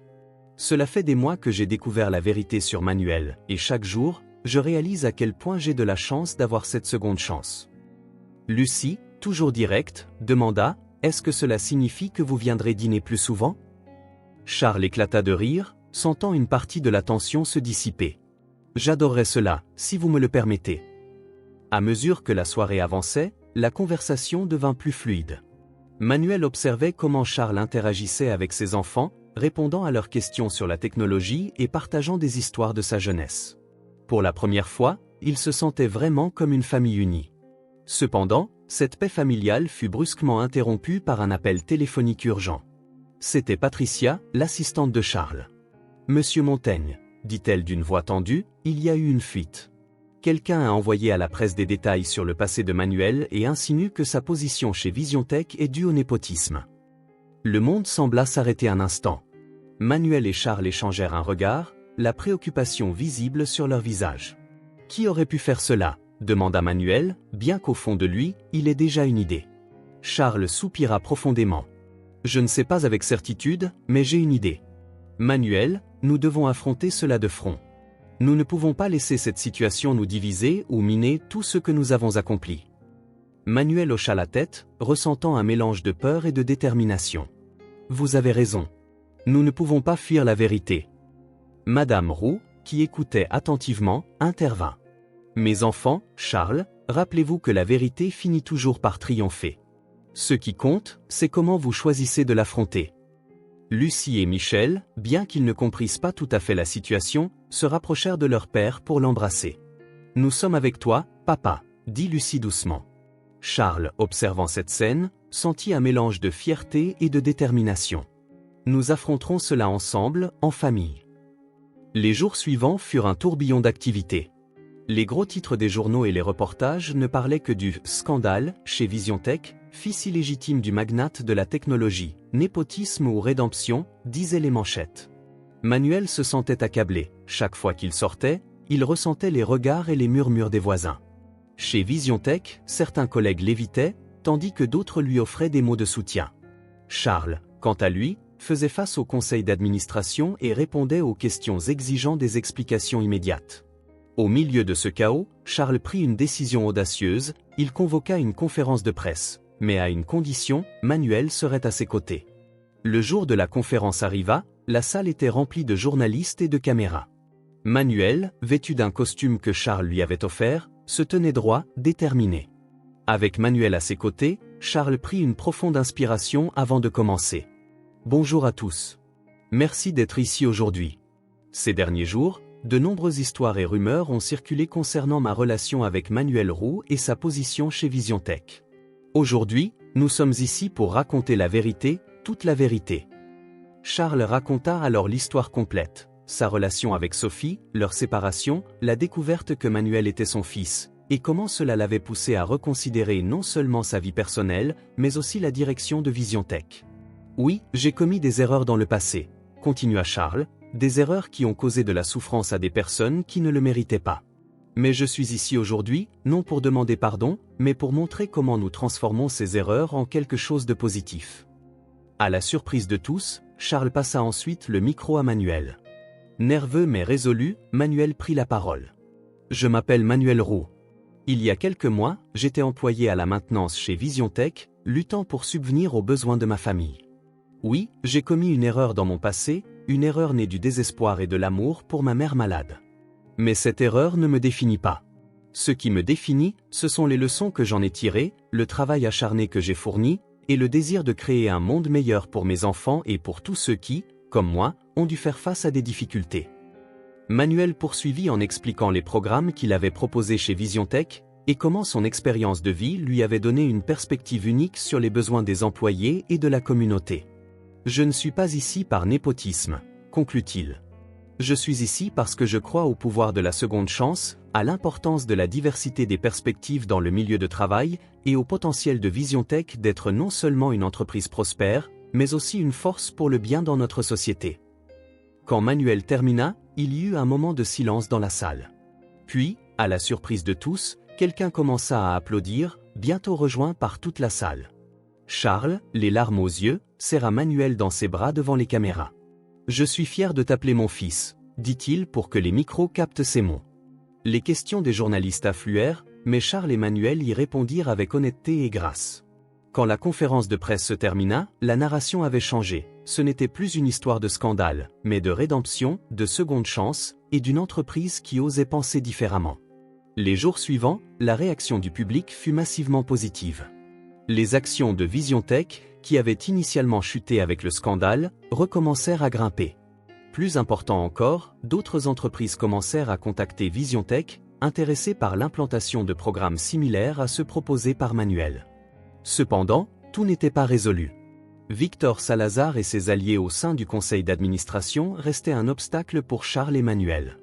Cela fait des mois que j'ai découvert la vérité sur Manuel, et chaque jour, je réalise à quel point j'ai de la chance d'avoir cette seconde chance. » Lucie, toujours directe, demanda, « Est-ce que cela signifie que vous viendrez dîner plus souvent ?» Charles éclata de rire, sentant une partie de la tension se dissiper. « J'adorerais cela, si vous me le permettez. » À mesure que la soirée avançait, la conversation devint plus fluide. Manuel observait comment Charles interagissait avec ses enfants, répondant à leurs questions sur la technologie et partageant des histoires de sa jeunesse. Pour la première fois, il se sentait vraiment comme une famille unie. Cependant, cette paix familiale fut brusquement interrompue par un appel téléphonique urgent. C'était Patricia, l'assistante de Charles. « Monsieur Montaigne », dit-elle d'une voix tendue, il y a eu une fuite. Quelqu'un a envoyé à la presse des détails sur le passé de Manuel et insinue que sa position chez VisionTech est due au népotisme. Le monde sembla s'arrêter un instant. Manuel et Charles échangèrent un regard, la préoccupation visible sur leur visage. « Qui aurait pu faire cela ?» demanda Manuel, bien qu'au fond de lui, il ait déjà une idée. Charles soupira profondément. « Je ne sais pas avec certitude, mais j'ai une idée. Manuel, nous devons affronter cela de front. Nous ne pouvons pas laisser cette situation nous diviser ou miner tout ce que nous avons accompli. » Manuel hocha la tête, ressentant un mélange de peur et de détermination. « Vous avez raison. Nous ne pouvons pas fuir la vérité. » Madame Roux, qui écoutait attentivement, intervint. « Mes enfants, Charles, rappelez-vous que la vérité finit toujours par triompher. Ce qui compte, c'est comment vous choisissez de l'affronter. » Lucie et Michel, bien qu'ils ne comprissent pas tout à fait la situation, se rapprochèrent de leur père pour l'embrasser. « Nous sommes avec toi, papa, » dit Lucie doucement. Charles, observant cette scène, sentit un mélange de fierté et de détermination. « Nous affronterons cela ensemble, en famille. » Les jours suivants furent un tourbillon d'activités. Les gros titres des journaux et les reportages ne parlaient que du « scandale » chez VisionTech, fils illégitime du magnate de la technologie, népotisme ou rédemption, disaient les manchettes. Manuel se sentait accablé. Chaque fois qu'il sortait, il ressentait les regards et les murmures des voisins. Chez VisionTech, certains collègues l'évitaient, tandis que d'autres lui offraient des mots de soutien. Charles, quant à lui, faisait face au conseil d'administration et répondait aux questions exigeant des explications immédiates. Au milieu de ce chaos, Charles prit une décision audacieuse, il convoqua une conférence de presse, mais à une condition, Manuel serait à ses côtés. Le jour de la conférence arriva, la salle était remplie de journalistes et de caméras. Manuel, vêtu d'un costume que Charles lui avait offert, se tenait droit, déterminé. Avec Manuel à ses côtés, Charles prit une profonde inspiration avant de commencer. « Bonjour à tous. Merci d'être ici aujourd'hui. Ces derniers jours, de nombreuses histoires et rumeurs ont circulé concernant ma relation avec Manuel Roux et sa position chez VisionTech. Aujourd'hui, nous sommes ici pour raconter la vérité, toute la vérité. » Charles raconta alors l'histoire complète, sa relation avec Sophie, leur séparation, la découverte que Manuel était son fils, et comment cela l'avait poussé à reconsidérer non seulement sa vie personnelle, mais aussi la direction de VisionTech. « Oui, j'ai commis des erreurs dans le passé, » continua Charles, des erreurs qui ont causé de la souffrance à des personnes qui ne le méritaient pas. Mais je suis ici aujourd'hui, non pour demander pardon, mais pour montrer comment nous transformons ces erreurs en quelque chose de positif. À la surprise de tous, Charles passa ensuite le micro à Manuel. Nerveux mais résolu, Manuel prit la parole. « Je m'appelle Manuel Roux. Il y a quelques mois, j'étais employé à la maintenance chez VisionTech, luttant pour subvenir aux besoins de ma famille. Oui, j'ai commis une erreur dans mon passé, une erreur née du désespoir et de l'amour pour ma mère malade. Mais cette erreur ne me définit pas. Ce qui me définit, ce sont les leçons que j'en ai tirées, le travail acharné que j'ai fourni, et le désir de créer un monde meilleur pour mes enfants et pour tous ceux qui, comme moi, ont dû faire face à des difficultés. » Manuel poursuivit en expliquant les programmes qu'il avait proposés chez VisionTech, et comment son expérience de vie lui avait donné une perspective unique sur les besoins des employés et de la communauté. « Je ne suis pas ici par népotisme, » conclut-il. « Je suis ici parce que je crois au pouvoir de la seconde chance, à l'importance de la diversité des perspectives dans le milieu de travail et au potentiel de VisionTech d'être non seulement une entreprise prospère, mais aussi une force pour le bien dans notre société. » Quand Manuel termina, il y eut un moment de silence dans la salle. Puis, à la surprise de tous, quelqu'un commença à applaudir, bientôt rejoint par toute la salle. Charles, les larmes aux yeux, serra Manuel dans ses bras devant les caméras. « Je suis fier de t'appeler mon fils, » dit-il pour que les micros captent ces mots. Les questions des journalistes affluèrent, mais Charles et Manuel y répondirent avec honnêteté et grâce. Quand la conférence de presse se termina, la narration avait changé. Ce n'était plus une histoire de scandale, mais de rédemption, de seconde chance, et d'une entreprise qui osait penser différemment. Les jours suivants, la réaction du public fut massivement positive. Les actions de VisionTech, qui avaient initialement chuté avec le scandale, recommencèrent à grimper. Plus important encore, d'autres entreprises commencèrent à contacter VisionTech, intéressés par l'implantation de programmes similaires à ceux proposés par Manuel. Cependant, tout n'était pas résolu. Victor Salazar et ses alliés au sein du conseil d'administration restaient un obstacle pour Charles et Manuel.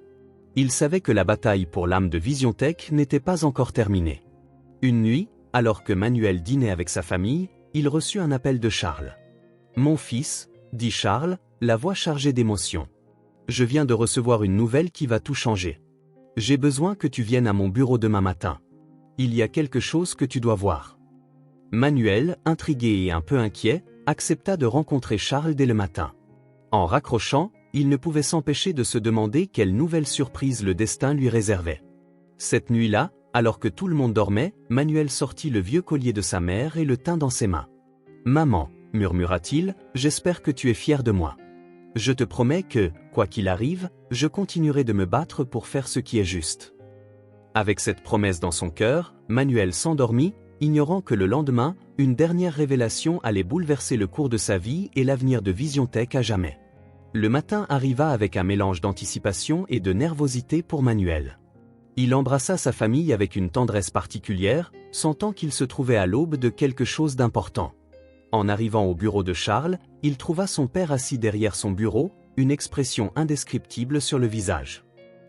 Ils savaient que la bataille pour l'âme de VisionTech n'était pas encore terminée. Une nuit, alors que Manuel dînait avec sa famille, il reçut un appel de Charles. « Mon fils, » dit Charles, la voix chargée d'émotion. « Je viens de recevoir une nouvelle qui va tout changer. J'ai besoin que tu viennes à mon bureau demain matin. Il y a quelque chose que tu dois voir. » Manuel, intrigué et un peu inquiet, accepta de rencontrer Charles dès le matin. En raccrochant, il ne pouvait s'empêcher de se demander quelle nouvelle surprise le destin lui réservait. Cette nuit-là, alors que tout le monde dormait, Manuel sortit le vieux collier de sa mère et le tint dans ses mains. « Maman, » murmura-t-il, « j'espère que tu es fière de moi. Je te promets que, quoi qu'il arrive, je continuerai de me battre pour faire ce qui est juste. » Avec cette promesse dans son cœur, Manuel s'endormit, ignorant que le lendemain, une dernière révélation allait bouleverser le cours de sa vie et l'avenir de VisionTech à jamais. Le matin arriva avec un mélange d'anticipation et de nervosité pour Manuel. Il embrassa sa famille avec une tendresse particulière, sentant qu'il se trouvait à l'aube de quelque chose d'important. En arrivant au bureau de Charles, il trouva son père assis derrière son bureau, une expression indescriptible sur le visage.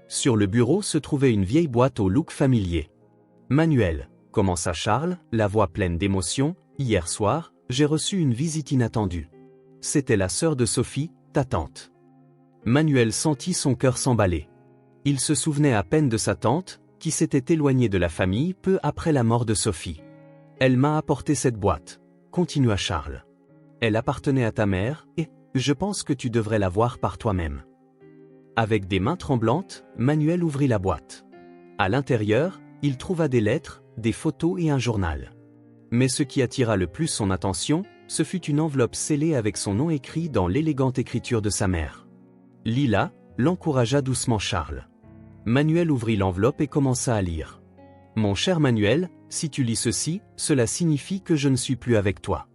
Sur le bureau se trouvait une vieille boîte au look familier. « Manuel, » commença Charles, la voix pleine d'émotion, « hier soir, j'ai reçu une visite inattendue. C'était la sœur de Sophie, ta tante. » Manuel sentit son cœur s'emballer. Il se souvenait à peine de sa tante, qui s'était éloignée de la famille peu après la mort de Sophie. « Elle m'a apporté cette boîte, » continua Charles. « Elle appartenait à ta mère, et je pense que tu devrais la voir par toi-même. » Avec des mains tremblantes, Manuel ouvrit la boîte. À l'intérieur, il trouva des lettres, des photos et un journal. Mais ce qui attira le plus son attention, ce fut une enveloppe scellée avec son nom écrit dans l'élégante écriture de sa mère. « Lis-la », l'encouragea doucement Charles. Manuel ouvrit l'enveloppe et commença à lire. « Mon cher Manuel, si tu lis ceci, cela signifie que je ne suis plus avec toi.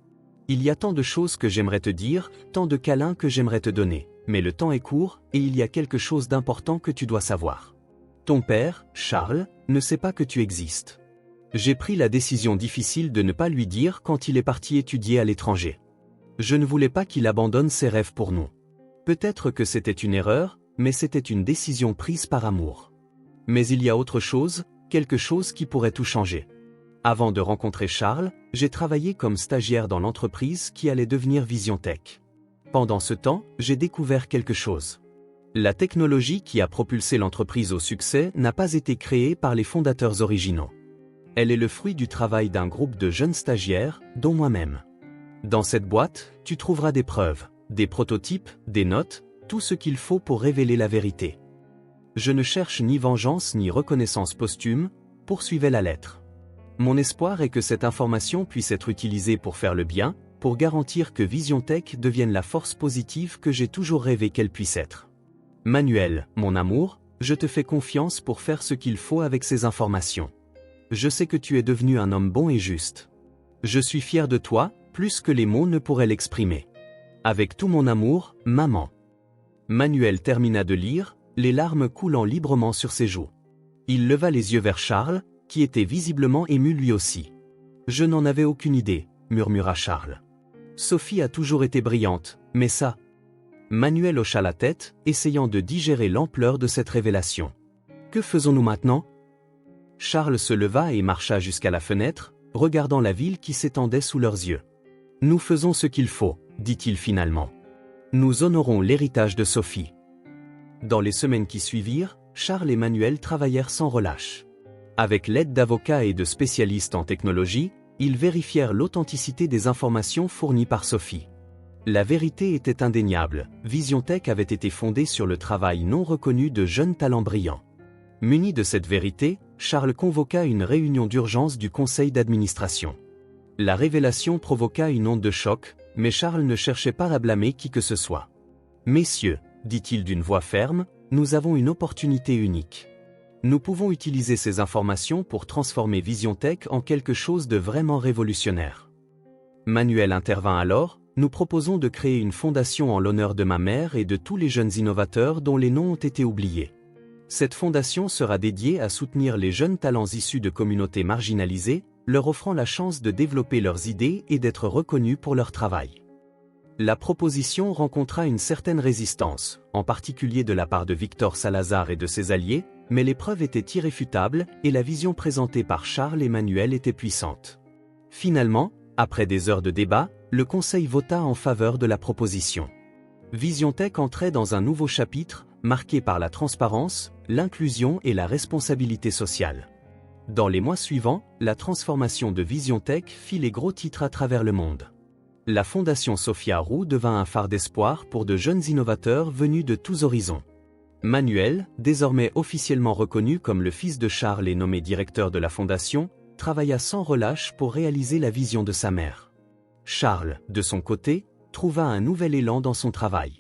Il y a tant de choses que j'aimerais te dire, tant de câlins que j'aimerais te donner, mais le temps est court et il y a quelque chose d'important que tu dois savoir. Ton père, Charles, ne sait pas que tu existes. J'ai pris la décision difficile de ne pas lui dire quand il est parti étudier à l'étranger. Je ne voulais pas qu'il abandonne ses rêves pour nous. Peut-être que c'était une erreur, mais c'était une décision prise par amour. Mais il y a autre chose, quelque chose qui pourrait tout changer. Avant de rencontrer Charles, j'ai travaillé comme stagiaire dans l'entreprise qui allait devenir VisionTech. Pendant ce temps, j'ai découvert quelque chose. La technologie qui a propulsé l'entreprise au succès n'a pas été créée par les fondateurs originaux. Elle est le fruit du travail d'un groupe de jeunes stagiaires, dont moi-même. Dans cette boîte, tu trouveras des preuves, des prototypes, des notes, tout ce qu'il faut pour révéler la vérité. Je ne cherche ni vengeance ni reconnaissance posthume, poursuivait la lettre. Mon espoir est que cette information puisse être utilisée pour faire le bien, pour garantir que VisionTech devienne la force positive que j'ai toujours rêvé qu'elle puisse être. Manuel, mon amour, je te fais confiance pour faire ce qu'il faut avec ces informations. Je sais que tu es devenu un homme bon et juste. Je suis fier de toi, plus que les mots ne pourraient l'exprimer. Avec tout mon amour, maman. » Manuel termina de lire, les larmes coulant librement sur ses joues. Il leva les yeux vers Charles, qui était visiblement ému lui aussi. « Je n'en avais aucune idée, » murmura Charles. « Sophie a toujours été brillante, mais ça... » Manuel hocha la tête, essayant de digérer l'ampleur de cette révélation. « Que faisons-nous maintenant ?» Charles se leva et marcha jusqu'à la fenêtre, regardant la ville qui s'étendait sous leurs yeux. « Nous faisons ce qu'il faut, » dit-il finalement. « Nous honorons l'héritage de Sophie. » Dans les semaines qui suivirent, Charles et Manuel travaillèrent sans relâche. Avec l'aide d'avocats et de spécialistes en technologie, ils vérifièrent l'authenticité des informations fournies par Sophie. La vérité était indéniable, VisionTech avait été fondée sur le travail non reconnu de jeunes talents brillants. Muni de cette vérité, Charles convoqua une réunion d'urgence du conseil d'administration. La révélation provoqua une onde de choc, mais Charles ne cherchait pas à blâmer qui que ce soit. « Messieurs, » dit-il d'une voix ferme, « nous avons une opportunité unique. Nous pouvons utiliser ces informations pour transformer VisionTech en quelque chose de vraiment révolutionnaire. » Manuel intervint alors, « Nous proposons de créer une fondation en l'honneur de ma mère et de tous les jeunes innovateurs dont les noms ont été oubliés. Cette fondation sera dédiée à soutenir les jeunes talents issus de communautés marginalisées, leur offrant la chance de développer leurs idées et d'être reconnus pour leur travail. La proposition rencontra une certaine résistance, en particulier de la part de Victor Salazar et de ses alliés, mais les preuves étaient irréfutables et la vision présentée par Charles et Manuel était puissante. Finalement, après des heures de débat, le Conseil vota en faveur de la proposition. VisionTech entrait dans un nouveau chapitre, marqué par la transparence, l'inclusion et la responsabilité sociale. Dans les mois suivants, la transformation de VisionTech fit les gros titres à travers le monde. La Fondation Sophia Roux devint un phare d'espoir pour de jeunes innovateurs venus de tous horizons. Manuel, désormais officiellement reconnu comme le fils de Charles et nommé directeur de la Fondation, travailla sans relâche pour réaliser la vision de sa mère. Charles, de son côté, trouva un nouvel élan dans son travail.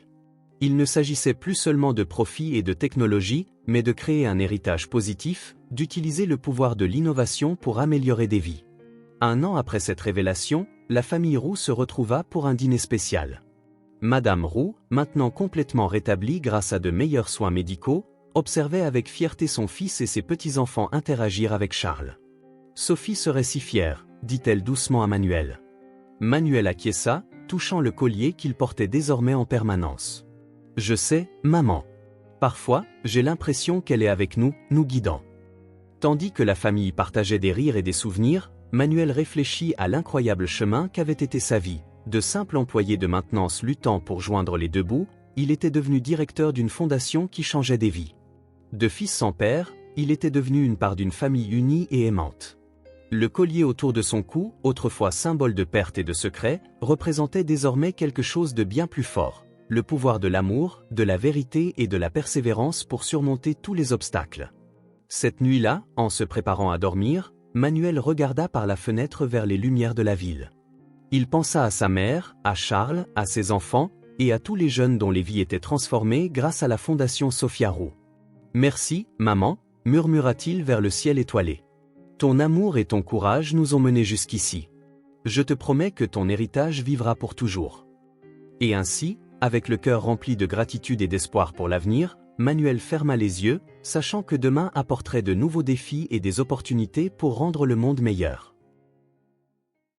Il ne s'agissait plus seulement de profit et de technologie, mais de créer un héritage positif, d'utiliser le pouvoir de l'innovation pour améliorer des vies. Un an après cette révélation, la famille Roux se retrouva pour un dîner spécial. Madame Roux, maintenant complètement rétablie grâce à de meilleurs soins médicaux, observait avec fierté son fils et ses petits-enfants interagir avec Charles. « Sophie serait si fière », dit-elle doucement à Manuel. Manuel acquiesça, touchant le collier qu'il portait désormais en permanence. « Je sais, maman. Parfois, j'ai l'impression qu'elle est avec nous, nous guidant. » Tandis que la famille partageait des rires et des souvenirs, Manuel réfléchit à l'incroyable chemin qu'avait été sa vie. De simple employé de maintenance luttant pour joindre les deux bouts, il était devenu directeur d'une fondation qui changeait des vies. De fils sans père, il était devenu une part d'une famille unie et aimante. Le collier autour de son cou, autrefois symbole de perte et de secret, représentait désormais quelque chose de bien plus fort, le pouvoir de l'amour, de la vérité et de la persévérance pour surmonter tous les obstacles. Cette nuit-là, en se préparant à dormir, Manuel regarda par la fenêtre vers les lumières de la ville. Il pensa à sa mère, à Charles, à ses enfants, et à tous les jeunes dont les vies étaient transformées grâce à la Fondation Sophia Roux. « Merci, maman », murmura-t-il vers le ciel étoilé. « Ton amour et ton courage nous ont menés jusqu'ici. Je te promets que ton héritage vivra pour toujours. » Et ainsi, avec le cœur rempli de gratitude et d'espoir pour l'avenir, Manuel ferma les yeux, sachant que demain apporterait de nouveaux défis et des opportunités pour rendre le monde meilleur.